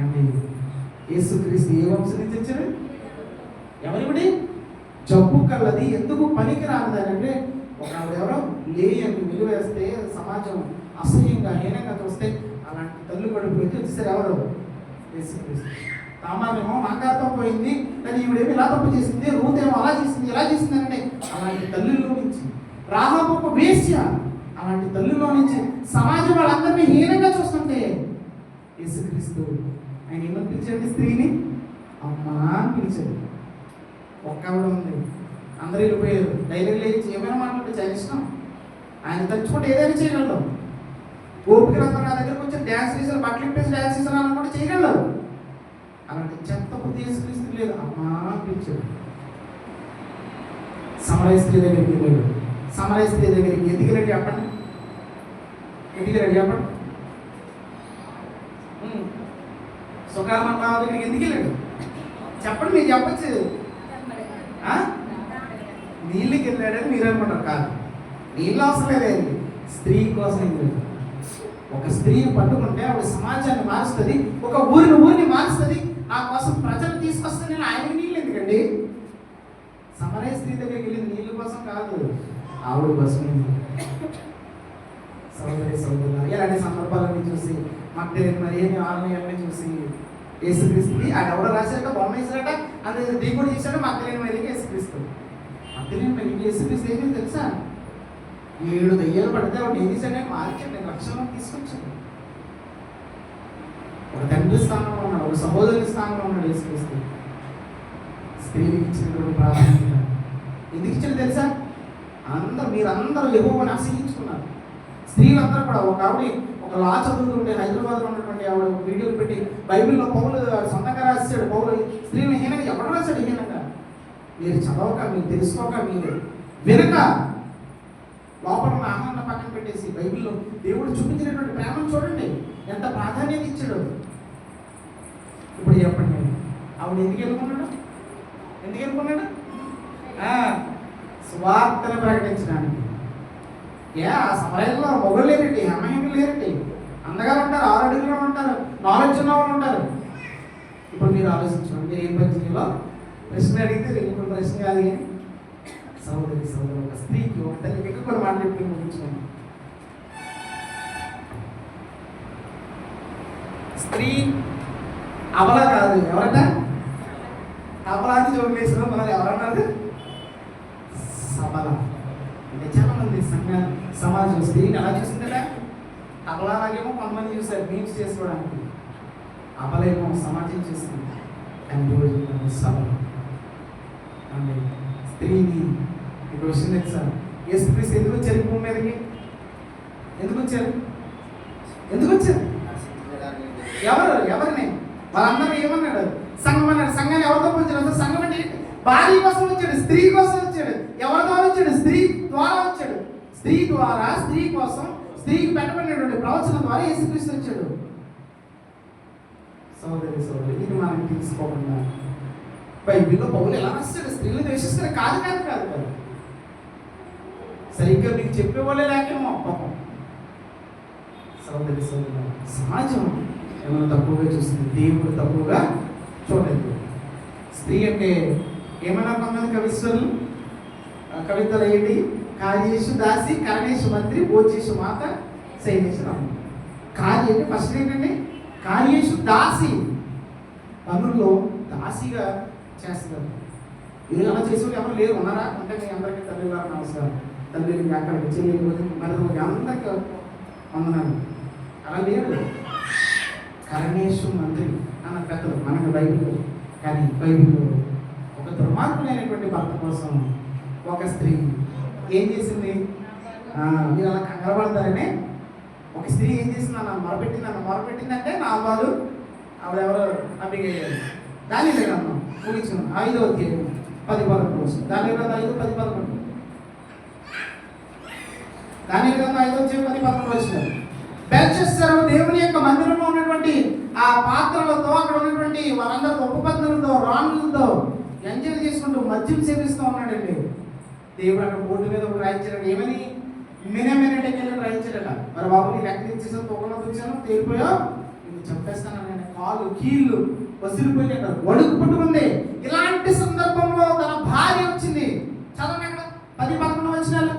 S1: అండి యేసుక్రీస్తు ఏ వంశం నుంచి వచ్చాడు? ఎవరివిడి? జబ్బు కలది, ఎందుకు పనికి రానిదానంటే ఒక ఎవరో లేయని నిలువేస్తే సమాజం అసహ్యంగా హీనంగా చూస్తే అలాంటి తల్లి కడుపు అయితే వచ్చేసారు. ఎవరు? యేసుక్రీస్తు. తామారేమో నాకాతో పోయింది, కానీ ఈవిడేమి ఇలా తప్పు చేసింది, రూతేమో అలా చేసింది, ఇలా చేసింది అంటే అలాంటి తల్లిలో నుంచి, రాహాబు ఒక వేశ్య, అలాంటి తల్లిలో నుంచి సమాజం వాళ్ళందరినీ హీనంగా చూస్తుంటే యేసుక్రీస్తు ఆయన ఏమని పిలిచాడు? స్త్రీని అమ్మా అని పిలిచాడు. ఒక్క ఆవిడ ఉంది, అందరూ వెళ్ళిపోయారు. ధైర్యం లేచి ఏమైనా మాట్లాడితే చాలా ఇష్టం. ఆయన తలుచుకుంటే ఏదైనా చేయగలరు. ఓపికలంతా నా దగ్గరకు వచ్చి డ్యాన్స్ చేసారు, బట్టలు ఇప్పేసి డ్యాన్స్ చేసారు అని కూడా చేయగలరు. అలాంటి చెత్త బుద్ధి యేసుక్రీస్తు లేదు. అమ్మా పిలిచాడు. సమరయ స్త్రీ దగ్గరికి వెళ్ళాడు. సమరయ స్త్రీ దగ్గరికి ఎందుకు రెడీ చెప్పండి? సుఖారమ్మ దగ్గరికి ఎందుకు వెళ్ళాడు చెప్పండి? మీరు చెప్పచ్చు. నీళ్ళకి వెళ్ళాడని మీరు అనుకుంటారు. కాదు, నీళ్ళు అవసరం లేదండి, స్త్రీ కోసం వెళ్ళాడు. ఒక స్త్రీని పట్టుకుంటే ఆవిడ సమాజాన్ని మారుస్తుంది, ఒక ఊరిని మారుస్తుంది, నా కోసం ప్రజలు తీసుకొస్తే నేను ఆయనకి నీళ్ళు ఎందుకండి? సమరయ స్త్రీ దగ్గరికి వెళ్ళింది నీళ్ళ కోసం కాదు, ఆవిడ కోసం. సోదరులు ఇలాంటి సందర్భాలన్నీ చూసి మగ్దలేని మరియని ఆలయాన్ని చూసి యేసుక్రీస్తుని ఆయన ఎవరో రాశాక బొమ్మ వేసారట, అది దేవుడు చేశాడు. మగ్దలేని మరియకి యేసుక్రీస్తు. మగ్దలేని మరియకి యేసుక్రీస్తు ఏమీ తెలుసా? 7 దయ్యాలు పడితే ఆవిడ ఏం చేశాడే? మార్చాడు, రక్షణ తీసుకొచ్చాడు. ఒక తండ్రి స్థానంలో ఉన్నాడు, ఒక సహోదరి స్థానంలో ఉన్నాడు యేసుక్రీస్తు. స్త్రీకి ఇచ్చినటువంటి ప్రాధాన్యత ఎందుకు ఇచ్చాడు తెలుసా? మీరందరూ యెహోవాను అసహించుకున్నారు. స్త్రీలందరూ కూడా ఒక ఆవిడ ఒక లా చదువుతుంటే హైదరాబాద్లో ఉన్నటువంటి ఆవిడ వీడియోలు పెట్టి బైబిల్లో పౌలు సొంతంగా రాశాడు. పౌలు స్త్రీని హీనంగా ఎవరు రాశాడు? హీనంగా మీరు చదవక, మీరు తెలుసుకోక, మీరు వినక లోపల ఉన్న ఆహారాన్ని పక్కన పెట్టేసి బైబిల్లో దేవుడు చూపించినటువంటి ప్రేమను చూడండి, ఎంత ప్రాధాన్యత ఇచ్చాడు. ఇప్పుడు చెప్పండి, ఆవిడ ఎందుకు వెళ్ళుకున్నాడు? స్వార్థను ప్రకటించడానికి. ఆ సమయంలో మొగలు లేరండి, అమ్మాయిలు లేరండి, అందగారు ఉంటారు, 6 అడుగులో ఉంటారు, నాలెడ్జ్ ఉన్న వాళ్ళు ఉంటారు. ఇప్పుడు మీరు ఆలోచించండి, మీరు ఏం పని చేయాలో ప్రశ్న అడిగితే ఇప్పుడు ప్రశ్న కాదు. కానీ సోదరు ఒక స్త్రీకి ఒక తల్లికి ఎక్కువ మాట్లాడి ముగించుకోండి. స్త్రీ అవల కాదు, ఎవరట? అవలాన్ని జోగేశ్వరం మనది ఎవరన్నారు? సబల. అంటే చాలా మంది సమాజం స్త్రీని ఎలా చూసిందట? తబలాగేమో కొంతమంది చూసారు మీమ్స్ చేసుకోవడానికి, అబలేమో సమాజం చూస్తుంది. అని రోజు సబల అంటే స్త్రీని ఇప్పుడు వచ్చింది తెలుసా? యేసుక్రీస్తు ఎందుకు వచ్చారు భూమి మీదకి? ఎందుకు వచ్చారు? ఎవరిని? వాళ్ళందరూ ఏమన్నాడు? సంఘం అన్నాడు. సంఘాన్ని ఎవరితో వచ్చాడు? అసలు సంఘం అంటే భార్య కోసం వచ్చాడు, స్త్రీ కోసం వచ్చాడు. ఎవరి ద్వారా వచ్చాడు? స్త్రీ ద్వారా వచ్చాడు. స్త్రీ ద్వారా, స్త్రీ కోసం, స్త్రీకి పెట్టబడినటువంటి ప్రవచనం ద్వారా యేసుక్రీస్తు వచ్చాడు. సోదరి ఇది మనం తీసుకోకుండా బైబిల్లో పౌలు ఎలా రాస్తాడు? స్త్రీలు ద్వేషిస్తారు కాదు. సరిగ్గా మీకు చెప్పేవాళ్ళే లేకేమో పాపం. సోదరి సమాజం ఏమైనా తక్కువగా చూస్తుంది, దేవుడు తక్కువగా చూడలేదు. స్త్రీ అంటే ఏమన్నా కొంతమంది కవిశ్వరులు కవితలు ఏంటి? కార్యేషు దాసి, కరణేషు మంత్రి, భోజేషు మాత, శైలేషు రాము. కార్య అంటే ఫస్ట్ ఏంటండి? కార్యేషు దాసి, పనుల్లో దాసిగా చేస్తారు. ఇది అలా చేసేవాళ్ళు ఎవరు లేరు, ఉన్నారా? అంటే మీ అందరికీ తల్లి గారు నమస్కారం. తల్లికి అక్కడికి చెల్లి మరి అందరికీ వందనాలు. అలా లేరు. కరణేషు మంత్రి అన్న పెద్దలు మనకు బైబిల్. కానీ బైబిల్లో ఒక దుర్మార్గులైనటువంటి భర్త కోసం ఒక స్త్రీ ఏం చేసింది? మీరు అలా కంగారు పడతారనే ఒక స్త్రీ ఏం చేసింది? మొరపెట్టిందంటే నా వాళ్ళు ఆవిడెవరో అబ్బిగయ్యారు. దాని లేదమ్మా ముగించుకున్నాం 5వ అధ్యాయం 10-11 కోసం. దాని 5:10-11. దాని 5వ అధ్యాయం 10-11 వచ్చినారు. బెల్షస్సరు దేవుని యొక్క మందిరంలో ఉన్నటువంటి ఆ పాత్రలతో, అక్కడ ఉన్నటువంటి వారందరితో, ఉపపత్నులతో, రాణులతో ఎంజాయ్ చేసుకుంటూ మద్యం సేవిస్తూ ఉన్నాడండి. దేవుడు అక్కడ బోర్డు మీద ఒక రాయించాడు. ఏమని? మినమినటకెళ్ళి రాయించాడట. మరి బాబు నీకు ఎక్కడ ఇచ్చేసాను, తొక్కలో తెచ్చాను, తేలిపోయావు, నేను చంపేస్తాను. నేను కాళ్ళు కీళ్ళు వసిలిపోయినట్టు వడుకు పుట్టుకుంది. ఇలాంటి సందర్భంలో తన భార్య వచ్చింది. చదవండి అక్కడ 10-11 వచనాలు.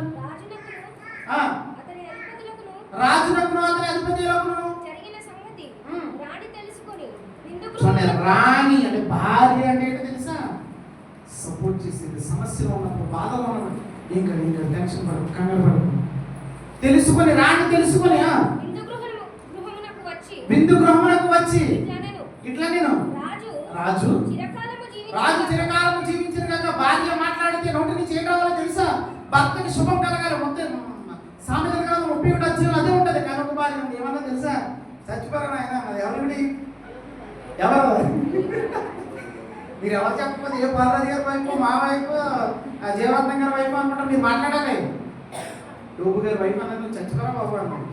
S1: రాజునకును అతని అధిపతులకును రాణి అంటే భార్య అంటే ఏంటో తెలుసా? సపోర్ట్ చేసేది. సమస్యలో ఉన్నప్పుడు, బాధలో ఉన్నప్పుడు ఇంకా టెన్షన్ పడదు, కంగారు పడదు. తెలుసుకొని, రాణి తెలుసుకొని విందు గృహమునకు వచ్చి ఇట్లా నేను రాజు చిరకాలము జీవించిన కదా. భార్య మాట్లాడితే నోటి నుంచి ఏం రావాలో తెలుసా? భర్తకి శుభం కలగాలి. మొత్తం సామెతల కాలం 31 అధ్యాయం అదే ఉంటుంది. కానీ ఒక భార్య ఉంది, ఏమన్నా తెలుసా? చచ్చిపోరాను ఆయన. అది ఎవరు? మీరు ఎవరు చెప్పకపోతే ఏ పార్వతి గారి వైపు, మా వైపు, జీవాత్మ గారి వైపు అనుకుంటా మీరు మాట్లాడాలి. డోబు గారి వైపు అన్నది చచ్చిపోరా బాబు అన్నాడు.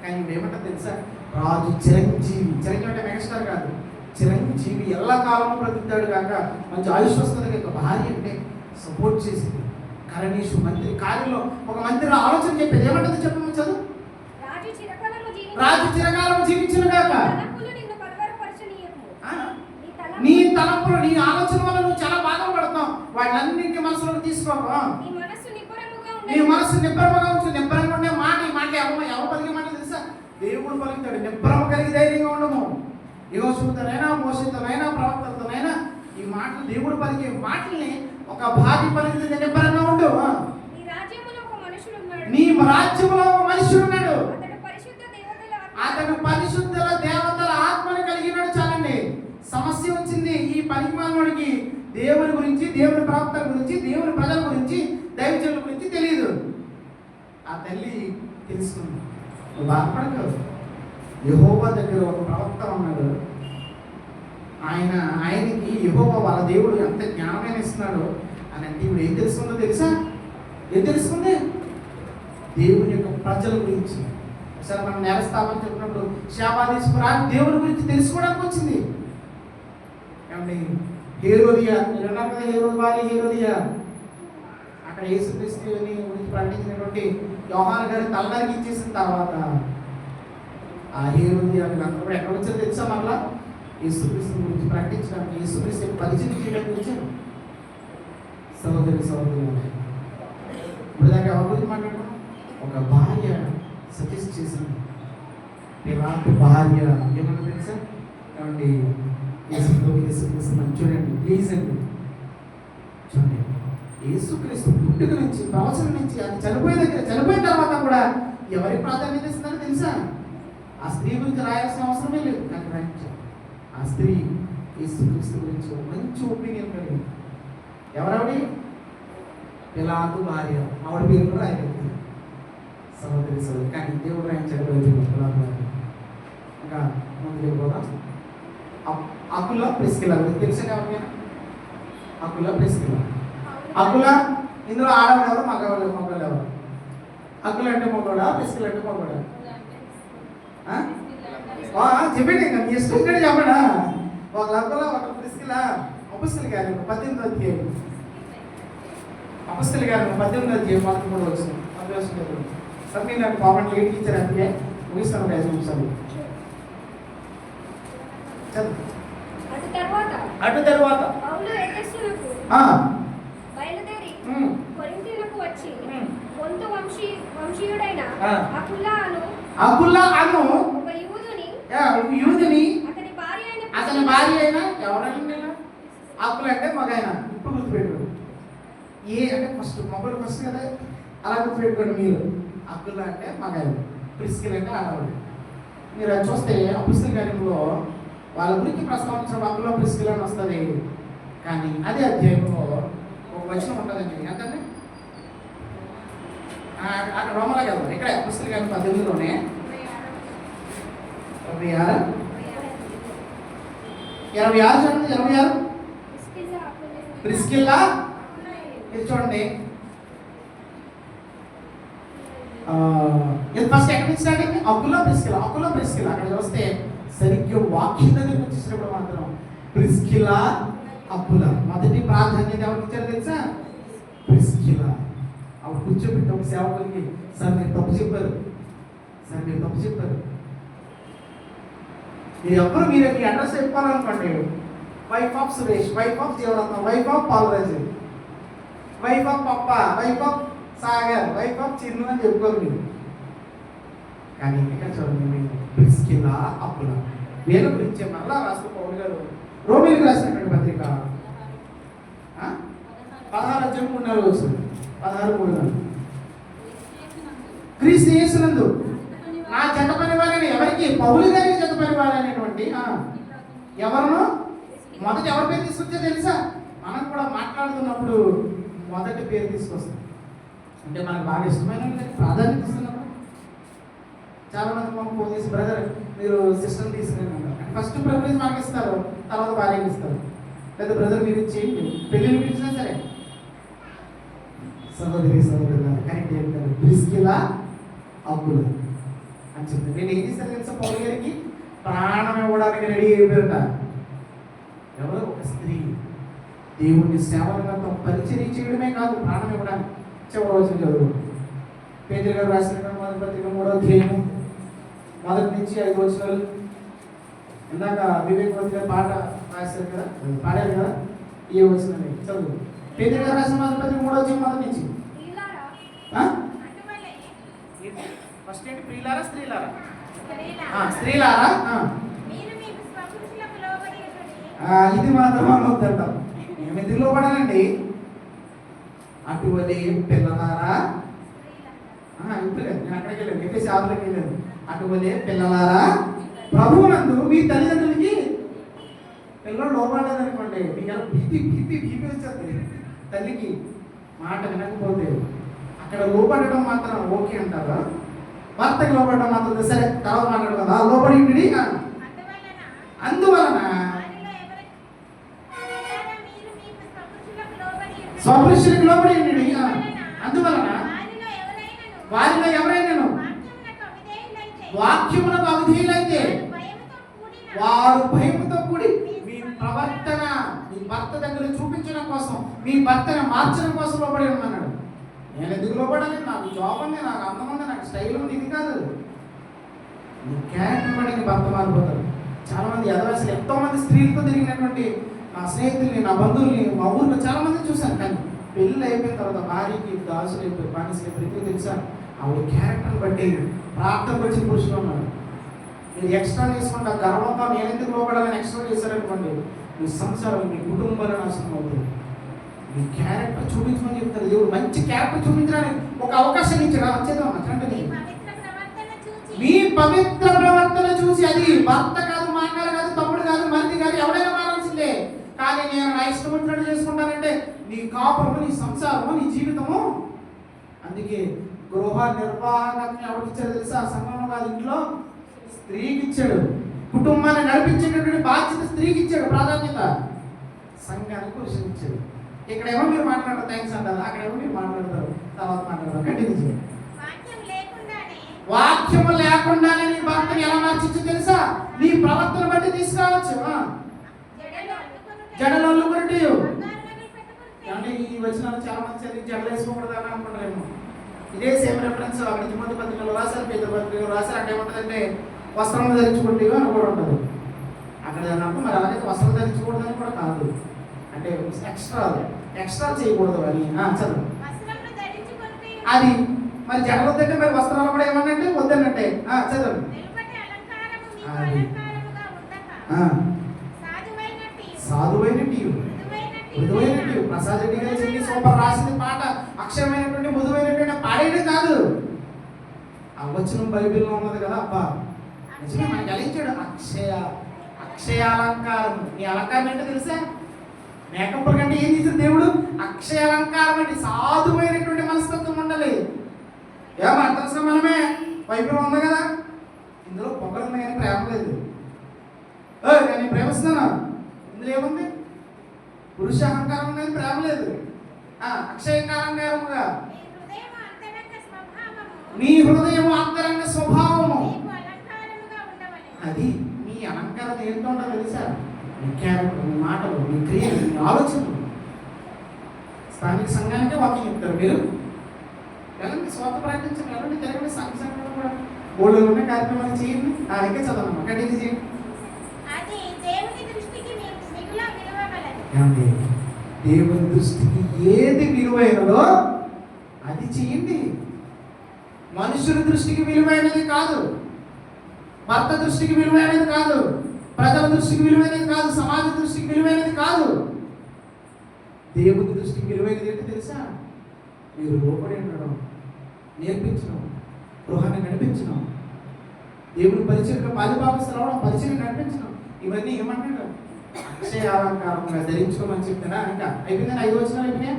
S1: కానీ ఏమంటా తెలుసా? రాజు చిరంజీవి. చిరంజీవి అంటే మెగాస్టార్ కాదు, చిరంజీవి. ఎల్లకాలము బ్రతుకుతాడు కాక మంచి ఆయుష్ వస్తుంది కనుక భార్య అంటే సపోర్ట్ చేసింది. కరణేషు మంత్రి కార్యంలో ఒక మంత్రి ఆలోచన చెప్పేది. ఏమంటుంది చెప్పమని చదువు. రాజు చిరకాలము జీవించిన కాక నీ తలంపులు, నీ ఆలోచన వల్ల నువ్వు చాలా బాధపడుతున్నావు. వాటిలన్నింటి మనసులోకి తీసుకోక నీ మనసు నిబ్బరముగా ఉంచు. నిబ్బరంగా ఉండే మాట, ఈ మాట ఎవరు పలికే మాట తెలుసా? దేవుడు పలుకుతాడు. నిబ్బరము కలిగి ధైర్యంగా ఉండము. యోషుతోనైనా, మోషతోనైనా, ప్రవక్తలతోనైనా ఈ మాటలు, దేవుడు పలికే మాటల్ని ఒక భార్య పలికితే నిబ్బరంగా ఉండు. నీ రాజ్యంలో ఒక మనుషుడు ఉన్నాడు. అతను పరిశుద్ధుల దేవతల ఆత్మను కలిగినాడు. చాలండి. సమస్య వచ్చింది ఈ పనికిమాలినోడికి. దేవుని గురించి, దేవుని ప్రవక్తల గురించి, దేవుని ప్రజల గురించి, దైవజనుల గురించి తెలియదు. ఆ తల్లి తెలుసుకుంది. బాధపడక, యెహోవా దగ్గర ఒక ప్రవక్త ఉన్నాడు. ఆయనకి యెహోవా వాళ్ళ దేవుడు ఎంత జ్ఞానమైన ఇస్తున్నాడో అని అంటే ఇప్పుడు ఏం తెలుసుకుందో తెలుసా? ఏం తెలుసుకుంది? దేవుని యొక్క ప్రజల గురించి. ఒకసారి మనం నేరస్థాపన చెప్పినప్పుడు శాపా తీసుకురా దేవుని గురించి తెలుసుకోవడానికి వచ్చింది. ఏమండి? హేరోదియా, మీరు అన్నారు కదా, హేరోదియా అక్కడ యేసుక్రీస్తుని గురించి ప్రకటించినటువంటి యోహాను గారి తలనరికి ఇచ్చేసిన తర్వాత ఆ హేరోదియా వీళ్ళందరూ కూడా ఎక్కడ వచ్చారో తెలుసా? మళ్ళా యేసుక్రీస్తు గురించి ప్రకటించడానికి, యేసుక్రీస్తు పరిచయం చేయడానికి వచ్చారు. సహోదరి ఇప్పుడు దాకా ఎవరి గురించి మాట్లాడుకున్నాం? ఒక భార్య సజెస్ట్ చేసింది. పిలాతు భార్య ఏమన్నా తెలుసా? ఏమండి? యేసుక్రీస్తు చూడండి ప్లీజ్ అండి, చూడండి. యేసుక్రీస్తు పుట్టుక నుంచి, ప్రవచనం నుంచి, అది చనిపోయిన తర్వాత కూడా ఎవరికి ప్రాధాన్యత ఇస్తుందని తెలుసా? ఆ స్త్రీ గురించి రాయాల్సిన అవసరమే లేదు. కానీ రాయించారు. ఆ స్త్రీ యేసుక్రీస్తు గురించి మంచి ఒపీనియన్ కలిగింది. ఎవరెవడి? పిలాతు భార్య. ఆవిడ పేరు కూడా ఆయన సహోదరి. కానీ దేవుడు రాయించాడు పిలాతు భార్య. ఇంకా ముందుకు వెళ్ళిపోదాం. అకుల ప్రిస్కిలా తెలిసిన ఎవరికైనా? అకుల ప్రిస్కిలా. అకుల ఇందులో ఆడవాడు ఎవరు, మగవాళ్ళు ఎవరు? అకుల అంటే మగవాడా, ప్రిస్కిలా అంటే మగవాడా? చెప్పండి. ఇంకా మీ ఇష్టం ఇక్కడ చెప్పడా? ఒక అకుల, ఒక ప్రిస్కిలా. అపొస్తలుల కార్యములు 18వ అధ్యాయం. అపొస్తలుల కార్యములు 18వ అధ్యాయం 13వ వచనం. అభ్యాసం సార్ మీరు నాకు పాపం లేట్ ఇచ్చారు. అంటే ముగిస్తాను 5 నిమిషాలు. అటు తర్వాత
S2: పౌలు ఎఫెసునకు
S1: ఆ,
S2: బయలుదేరి
S1: ఉమ్,
S2: కొరింథీయులకు వచ్చి
S1: ఉమ్.
S2: పొంతు వంశీయుడైన
S1: ఆ.
S2: అకులా అను
S1: ఒక
S2: ఒక యూదుని
S1: యూదుని
S2: అతని భార్య అయిన
S1: అతని భార్య అయినా ఎవరైనా అప్పులు అంటే మగైనా ఇప్పుడు గుర్తుపెట్టుకోండి. అంటే ఫస్ట్ మొబైల్ ఫస్ట్ కదా, అలా గుర్తుపెట్టుకోండి మీరు. అప్పులు అంటే మగాయన, ప్రిస్కిల్ అంటే ఆడవాళ్ళు. మీరు అది చూస్తే అపుస్తల కార్యంలో వాళ్ళ గురించి ప్రస్తావించిన అప్పులో ప్రిస్కిల్ అని వస్తుంది. కానీ అదే అధ్యాయంలో ఒక వచనం ఉంటుందండి. ఎంతండి అక్కడ రోమలాగా వెళ్దాం. ఇక్కడ అపుస్తల కార్యం 18లోనే 26 చూడండి. 26 ప్రిస్కిల్లా ఇది చూడండి. ఇది ఫస్ట్ ఎక్కడి నుంచి స్టార్ట్ అయింది? అకులా ప్రిస్కిలా, అకులా ప్రిస్కిలా. అక్కడ చూస్తే సరిగ్గా వాక్యం దగ్గరికి వచ్చేసినప్పుడు మాత్రం ప్రిస్కిలా అకులా మొదటి ప్రాధాన్యత ఎవరికి ఇచ్చారు తెలుసా? ప్రిస్కిలా. అప్పుడు కూర్చోబెట్టి ఒక సేవకులకి, సార్ మీరు తప్పు చెప్పారు, సార్ మీరు తప్పు చెప్పారు. మీరు ఎవ్వరు మీరు మీ అడ్రస్ చెప్పాలనుకోండి, wife of Suresh, wife of Jeevaratnam, wife of Palaraju, wife of Pappa, wife of Sagar, wife of Chinnu అని చెప్పుకోరు మీరు. కానీ ఇక్కడ చూడండి, మీరు ప్రిస్కిలా అప్పుల వీళ్ళ గురించి మళ్ళా రాస్తూ పౌలు గారు రోమిలకు రాసినటువంటి పత్రిక 16:3 16:3 క్రీస్తు యేసునందు నా జత పని వారిని, ఎవరికి? పౌలు గారికి జత పని వారి అనేటువంటి ఎవరును మొదటి ఎవరి పేరు తీసుకొచ్చా తెలుసా? మనం కూడా మాట్లాడుతున్నప్పుడు మొదటి పేరు తీసుకొస్తాం. అంటే మనకు బాగా ఇష్టమైన ప్రాధాన్యత ఇస్తున్నప్పుడు చాలా మంది మాకు ఫోన్ చేసి, బ్రదర్ మీరు సిస్టమ్ తీసుకుని అంటే ఫస్ట్ ప్రిఫరెన్స్ మనకి ఇస్తారు, తర్వాత భార్యకి ఇస్తారు. లేదా బ్రదర్ మీరు ఇచ్చేయండి, పెళ్ళిళ్ళు పిలిచినా సరే సహోదరి సహోదరులు కరెక్ట్ చెప్తారు. ప్రిస్కిలా అప్పులు అని చెప్తారు. నేను ఏం చేస్తాను తెలుసా? పౌలు గారికి ప్రాణం ఇవ్వడానికి రెడీ అయిపోయారట. ఎవరు? ఒక స్త్రీ. దేవుని సేవలతో పరిచర్య చేయడమే కాదు, ప్రాణం ఇవ్వడానికి. చివరి రోజు చదువు పేతురు గారు రాసిన మొదటి పత్రిక 3వ అధ్యాయం 1 నుంచి 5 వచనాలు. ఇందాక వివేకవంతి గారు పాట రాశారు కదా, పాడారు కదా, ఏ వచనాలు చదువు. పేతురు గారు రాసిన మొదటి పత్రిక 3వ అధ్యాయం 1 నుంచి. ఫస్ట్ ఏంటి? ప్రియులారా స్త్రీలారా? స్త్రీలారా. ఇది మాత్రం అనొద్దంటాం. మేము ఎందులో పడాలండి? అటువలే పిల్లలారా. ఇప్పుడు నేను అక్కడికి వెళ్ళాను, ఎఫెసీ 6లోకి వెళ్ళాను. అటువలే పిల్లలారా ప్రభువునందు మీ తల్లిదండ్రులకి. పిల్లలు లోపడలేదనుకోండి, మీకు ఎలా బీపీ వచ్చేది. తల్లికి మాట వినకపోతే అక్కడ లోపడటం మాత్రం ఓకే అంటారా? భర్తకి లోపడటం మాత్రం సరే, తర్వాత మాట్లాడదా? లోపడి అందువలన స్వపురుషులకు లోబడి అందువలన వారిలో ఎవరైనాను వాక్యమునకు అవిధేయులైతే వారు భయముతో కూడి మీ ప్రవర్తన మీ భర్త దగ్గర చూపించడం కోసం, మీ భర్తను మార్చడం కోసం లోబడి అన్నాడు. నేను ఎందుకు లోబడాలి? నాకు జాబ్ ఉంది, నాకు అందం ఉంది, నాకు స్టైల్ ఉంది. ఇది కాదు. నీ క్యారెక్టర్ బట్టి నీ భర్త మారిపోతాడు. చాలా మంది ఎదవసలు ఎంతో మంది స్త్రీలతో తిరిగినటువంటి నా స్నేహితుల్ని, నా బంధువుల్ని, మా ఊరిలో చాలా మంది చూశాను. కానీ పెళ్ళి అయిపోయిన తర్వాత భార్యకి దాసులు అయిపోయి బానిసలు అయిపోయి తెలుసా? ఆవిడ క్యారెక్టర్ని బట్టి ప్రార్థనకు వచ్చిన పురుషులు ఉన్నారు. మీరు ఎక్స్ట్రా చేసుకుంటా గర్వంతో నేను ఎందుకు లోపడాలని ఎక్స్ట్రా చేశారనుకోండి, మీ సంసారం, మీ కుటుంబాలు నాశనం అవుతుంది. మీ క్యారెక్టర్ చూపించమని చెప్తారు. దేవుడు మంచి క్యారెక్టర్ చూపించడానికి ఒక అవకాశం ఇచ్చాడు. వచ్చేద్దాం అంటే మీ పవిత్ర ప్రవర్తన చూసి, అది భర్త కాదు, మాంగారు కాదు, తమ్ముడు కాదు, మరిది కాదు, ఎవరైనా మారాల్సిందే. కానీ నేను నా ఇష్టం వచ్చినట్టు చేసుకుంటానంటే నీ కాపురము, నీ సంసారము, నీ జీవితము. అందుకే గృహ నిర్వహణకి ఎవరికి ఇచ్చాడు తెలుసా? సంఘంలో కాదు, ఇంట్లో స్త్రీకి ఇచ్చాడు. కుటుంబాన్ని నడిపించేటటువంటి బాధ్యత స్త్రీకి ఇచ్చాడు, ప్రాధాన్యత. సంఘానికి పురుషునికి ఇచ్చాడు. ఇక్కడేమో మీరు మాట్లాడతారు, థ్యాంక్స్ అంటారు. అక్కడేమో మీరు మాట్లాడతారు, తర్వాత మాట్లాడతారు. కంటిన్యూ చేయండి. వాక్యము లేకుండానే నీ భర్తను ఎలా మార్చచ్చు తెలుసా? నీ ప్రవర్తన బట్టి తీసుకురావచ్చు. జడలు అల్లుకున్నట్టు అంటే ఈ వచనాలు చాలా మంది చదివి జడలు వేసుకోకూడదు అని అనుకుంటారేమో. ఇదే సేమ్ రెఫరెన్స్ అక్కడ తిమోతి పత్రికలో రాశారు, పేతురు పత్రికలో రాశారు. అక్కడ ఏముంటుందంటే వస్త్రం ధరించుకుంటే అని కూడా ఉంటుంది. అక్కడ అన్నప్పుడు మరి అలాగే వస్త్రం ధరించకూడదని కూడా కాదు. అంటే ఎక్స్ట్రా చేయకూడదు అని చదువు.
S2: వస్త్రములు ధరించుకొనుటయు
S1: అది మరి జగవద్దంటే మరి వస్త్రాలు కూడా ఏమన్నంటే వద్దనంటే చదవండి.
S2: నిలువటి అలంకారము మీకు
S1: అది.
S2: అలంకారముగా ఉండక
S1: సాధువైనట్టు మృదువైనట్టు ప్రసాద్ రెడ్డి గారు చెప్పి సూపర్ రాసింది పాట అక్షరమైనటువంటి మృదువైనటువంటి పాడేయడం కాదు. ఆ వచనం బైబిల్లో ఉన్నది కదా. అబ్బా నిజమే మనకి అలించాడు అక్షయ అలంకారం. నీ అలంకారం ఏంటో తెలుసా? మేకప్ కంటే ఏం చేసింది దేవుడు? అక్షయ అలంకారం అంటే సాధువైనటువంటి మనస్తత్వం ఉండాలి. ఏమంటారు మనమే బైబిల్ ఉంది కదా, ఇందులో పొగరుంది కానీ ప్రేమ లేదు. నేను ప్రేమిస్తున్నాను, ఇందులో ఏముంది? పురుష అహంకారం కానీ ప్రేమ లేదు. అక్షయకాలంకారముగా నీ హృదయం అంతరంగ స్వభావము అది. మీ అలంకారం ఏంటో ఉంటుందో తెలుసా? మీ క్యారెక్టర్, మీ మాటలు, మీ క్రియలు, మీ ఆలోచనలు. స్థానిక సంఘానికే వాకింగ్ చెప్తారు మీరు. వెళ్ళండి, స్వాత ప్రకటించండి, వెళ్ళండి, తిరగండి, సంఘం కూడా ఓళ్ళు ఉన్న కార్యక్రమాలు చేయండి. ఇంకా చదవమ్మా, కంటిన్యూ చేయండి. దేవుని దృష్టికి ఏది విలువైనదో అది చేయండి. మనుషుల దృష్టికి విలువైనది కాదు, భర్త దృష్టికి విలువైనది కాదు, ప్రజల దృష్టికి విలువైనది కాదు, సమాజ దృష్టికి విలువైనది కాదు. దేవుని దృష్టికి విలువైనది ఏంటి తెలుసా? మీరు లోపడి ఉండడం, నేర్పించడం, గృహాన్ని నడిపించడం, దేవుని పరిచయంలో పాలిభాగస్తులు రావడం, పరిచయం నడిపించడం, ఇవన్నీ ఏమంటాడు? అక్షయ అలంకారంగా ధరించుకోమని చెప్తాడా? ఇంకా అయిపోయిందని 5 వచనాలు అయిపోయినాయా?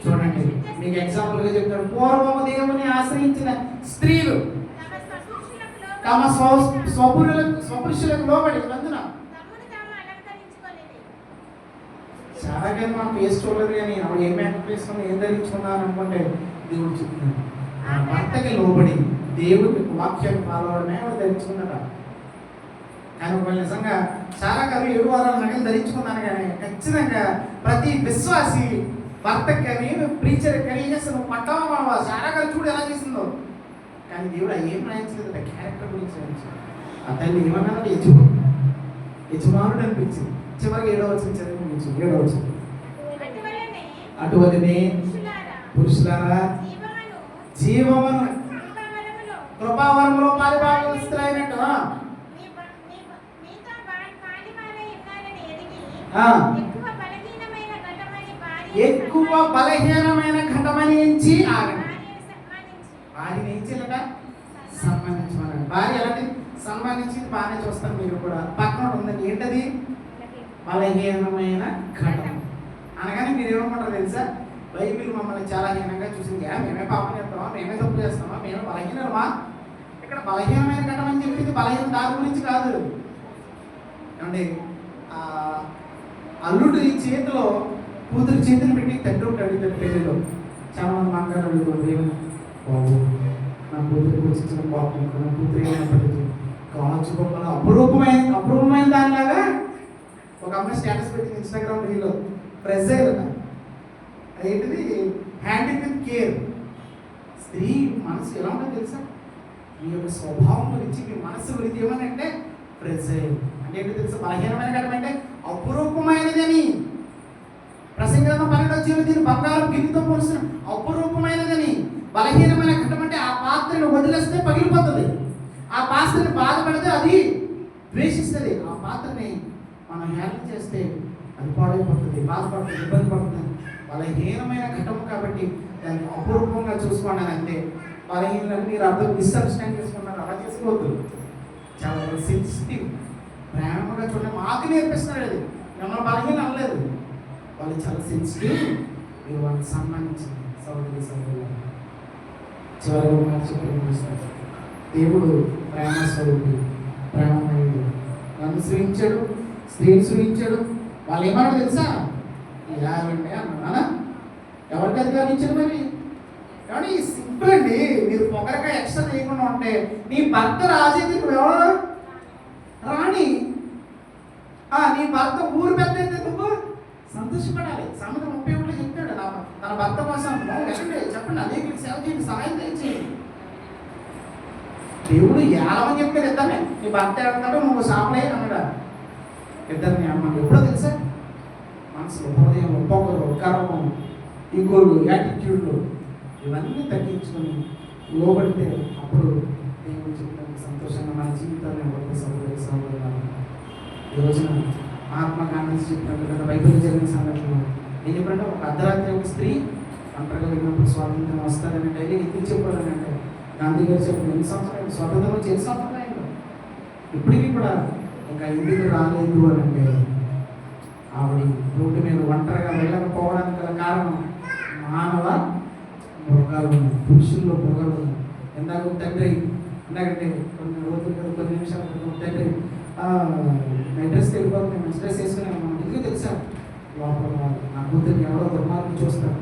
S1: చూడండి, మీకు ఎగ్జాంపుల్ గా చెప్తాడు. పూర్వము దేవుని ఆశ్రయించిన స్త్రీలు తమ స్వపురుషులకు లోబడి అందున చాలా కానీ మనం ఫేస్ చూడలేదు. కానీ ఆవిడ ఏం మేకప్ వేసుకున్నా, ఏం ధరించుకున్నాను అనుకుంటే దేవుడు చెప్తున్నాడు ఆ భర్తకి లోబడి దేవుడి వాక్యాన్ని ఫాలో అవడమే ఆవిడ ధరించుకున్నట. కానీ వాళ్ళు నిజంగా చాలా కాదు 7 వారాల నగలు ధరించుకున్నాను. కానీ ఖచ్చితంగా ప్రతి విశ్వాసి భర్తకి కానీ ప్రీచర్ కానీ ఏం చేస్తాను పట్టవా చాలా కాదు చూడు ఎలా చేసిందో. కానీ దేవుడు ఏం రాయించలేదు, క్యారెక్టర్ గురించి రాయించాడు. ఆ తల్లి ఏమన్నా యజమానుడు అనిపించింది. చివరికి 7వ వచనం చదివించు. 7వ వచనం, అటువలనే పురుషులారా జీవమును కృపావరములో పాలిభాగస్తులైనట్టు ఎక్కువ బలహీనమైన ఘటమని ఎంచి ఆగండి. భార్యని ఏం చేయాలట? సన్మానించమన్నాడు. భార్య ఎలాంటి సన్మానించింది బాగానే చూస్తాను. మీరు కూడా పక్కన ఉందండి, ఏంటది? బలహీనమైన ఘటన అనగానే మీరు ఏమనుకుంటారు తెలుసా? బైబిల్ మమ్మల్ని చాలా హీనంగా చూసింది. మేమే పాపం చేస్తామా, మేమే తప్పు చేస్తామా, మేమే బలహీనమా? ఇక్కడ బలహీనమైన ఘటన అని చెప్పింది బలహీన దాని గురించి కాదు. ఏమండి, అల్లుడు ఈ చేతిలో కూతురు చేతులు పెట్టి తండ్రి ఉంటాడు పెళ్లిలో. చాలా మంది మాట్లాడారు, దేవుని బాబు నా కూతురికి వచ్చిన బాబు, నా కూతురు ఏమైనప్పటికీ కావచ్చు గొప్పలు అపూర్వమైన దానిలాగా ఒక అమ్మాయి స్టేటస్ పెట్టింది ఇన్స్టాగ్రామ్ రీల్లో. ప్రెజర్ ఏంటిది? Handle with care. స్త్రీ మనసు ఎలా ఉంటుందో తెలుసా? మీ యొక్క స్వభావం గురించి, మీ మనసు గురించి ఏమనంటే ప్రెజర్ అంటే ఏంటో తెలుసా? బలహీనమైన ఘటన అంటే అపురూపమైనది అని. ప్రసంగంలో 12 దీని బంగారం గిన్నెతో పోల్చిన అపురూపమైనదని. బలహీనమైన ఘటన అంటే ఆ పాత్రను వదిలేస్తే పగిలిపోతుంది. ఆ పాత్రని బాధపడితే అది ద్వేషిస్తుంది. ఆ పాత్రని మనం హ్యాండిల్ చేస్తే అది పాడైపోతుంది, బాధపడుతుంది, ఇబ్బంది పడుతుంది. బలహీనమైన ఘటన కాబట్టి దాన్ని అపూర్వంగా చూసుకోండి. అంతే బలహీనని మీరు అర్థం మిస్అండర్స్టాండ్ చేసుకున్నారు, అలా చేసుకోవద్దు. చాలా సెన్సిటివ్, ప్రేమగా చూడండి. మాకు నేర్పిస్తున్నారు, అది మిమ్మల్ని బలహీన అనలేదు. వాళ్ళు చాలా సెన్సిటివ్, మీరు వాళ్ళని సన్మానించండి. సౌదరి సౌదరులు చివరి దేవుడు ప్రేమ స్వరూపి, ప్రేమమయుడు. నన్ను సృజించాడు, స్త్రీని సృజించాడు. వాళ్ళు ఏమన్నాడు తెలుసా? ఇలా అండి అన్నా. ఎవరికి అధికారం ఇచ్చాడు మరి? కానీ సింపుల్ అండి. మీరు పొగరగా ఎక్స్ట్రా చేయకుండా ఉంటే నీ భర్త రాజేది నువ్వెవరు? రాణి. నీ భర్త ఊరు పెద్ద అయితే నువ్వు సంతోషపడాలి. సామెత 31 చెప్తాడు, తన భర్త కోసం వెళ్ళండి, చెప్పండి, అనేకులకు సేవ చేయండి, సహాయం చేయండి. దేవుడు ఏమని చెప్పారు? ఇద్దామే నీ భర్త వెళ్తాడు, నువ్వు సాపలే అన్నాడు. ఇద్దరిని అమ్మాయి ఎప్పుడో తెలుసా, మనసులో హృదయంలో పొగరు గర్వం ఈగోలు యాటిట్యూడ్లు ఇవన్నీ తగ్గించుకొని లోబడితే అప్పుడు దేవుడు చెప్పిన సంతోషంగా మన జీవితాన్ని ఒక సౌకర్య సౌకర్యాలు. ఈ రోజున మహాత్మా గాంధీ చెప్పినట్టు బైబిల్ జరిగిన సంఘటనలు నేను ఎప్పుడంటే ఒక అర్ధరాత్రి ఒక స్త్రీ ఒంటరిగా వెళ్ళినప్పుడు స్వాతంత్రం వస్తారని డైలీ ఎందుకు చెప్పాలని అంటే గాంధీ గారు చెప్పిన ఎన్ని సంవత్సరాలు స్వాతంత్రం వచ్చి ఎన్ని సంవత్సరాలు అయిందో ఇప్పటికీ కూడా ఇంకా ఇంటికి రాలేదు అని అంటే ఆవిడ రోడ్డు మీద ఒంటరిగా వెళ్ళకపోవడానికి గల కారణం మానవ మృగాలు ఉన్నాయి, పురుషుల్లో మృగాలు ఉన్నాయి. ఇందాక తండ్రి ఇందాకంటే కొన్ని రోజులు కదా కొన్ని నిమిషాలు క్రితం తండ్రి అడ్రస్ వెళ్ళిపోతుంది మంచి డ్రెస్ వేసుకున్నాను ఎందుకు తెలుసా లోపల నా కూతురికి ఎవరో దుర్మార్గం చూస్తారు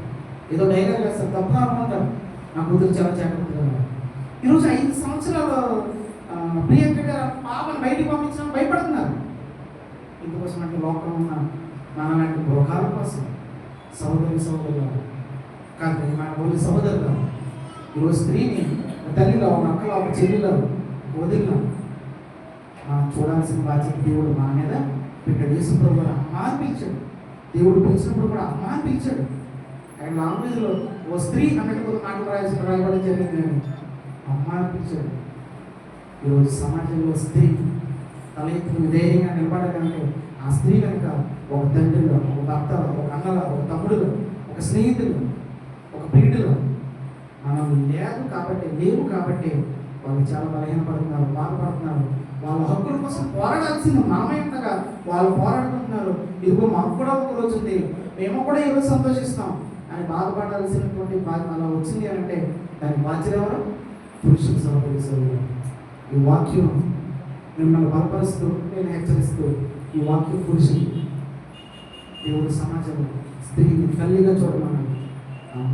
S1: ఏదో డైలాగ్ వేస్తారు తప్ప అనుకుంటారు నా కూతురు చాలా జాగ్రత్తగా ఉన్నారు. ఈరోజు 5 సంవత్సరాలు ప్రియాంక గారు పాపను బయటికి పంపించడం భయపడుతున్నారు. ఇందుకోసం అంటే లోకంలో ఉన్న మనలాంటి మృగాల కోసం సహోదరులు కాదు మన వాళ్ళు సహోదరులు ఈరోజు స్త్రీని తల్లిలో ఒక అక్కలో ఒక చెల్లిలో వదిలిలో మనం చూడాల్సిన బాధ్యత దేవుడు మన మీద ఇక్కడ యేసుప్రభు కూడా అమ్మ అని పిలిచాడు. దేవుడు పిలిచినప్పుడు కూడా అమ్మ అని పిలిచాడు. ఆయన లాంగ్వేజ్లో ఓ స్త్రీ అన్నట్టు కొంత మాటలు రాయబడి జరిగింది కానీ అమ్మ అని పిలిచాడు. ఈరోజు సమాజంలో స్త్రీ తల ఎత్తుకు ధైర్యంగా నిలబడాలంటే ఆ స్త్రీ కనుక ఒక తండ్రిలో ఒక భర్తలో ఒక అన్నలో ఒక తమ్ముడులో ఒక స్నేహితులు ఒక ప్రియుడిలో మనం లేవు కాబట్టి వాళ్ళు చాలా బలహీనపడుతున్నారు, బాధపడుతున్నారు. వాళ్ళ హక్కుల కోసం పోరాడాల్సింది మనమే ఉండగా వాళ్ళు పోరాడుకుంటున్నారు. ఇదిగో మాకు కూడా ఒక రోజు ఉంది, మేము కూడా ఈరోజు సంతోషిస్తాం అని బాధపడాల్సినటువంటి బాధ అలా వచ్చింది అని అంటే దానికి బాధ్యత ఎవరు? పురుషులు సహకరిస్తారు. ఈ వాక్యం మిమ్మల్ని బలపరుస్తూ నేను హెచ్చరిస్తూ ఈ వాక్యం పురుషులు దేవుడు సమాజంలో స్త్రీని తల్లిగా చూడమన్నాడు.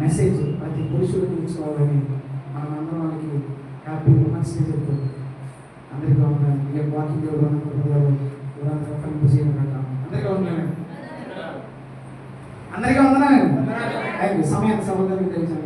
S1: మెసేజ్ ప్రతి పురుషుడికి ఇచ్చుకోవాలని మనం అందరం వాళ్ళకి హ్యాపీ ఉమెన్స్ డే చెప్తాం. అందరికీ ఉండాలి ఏ వాకింగ్ దేవుడు అందరికీ ఉండాలి. అందరికీ వందనాలండి. సమయానికి సమాధానం తెలియజేయండి.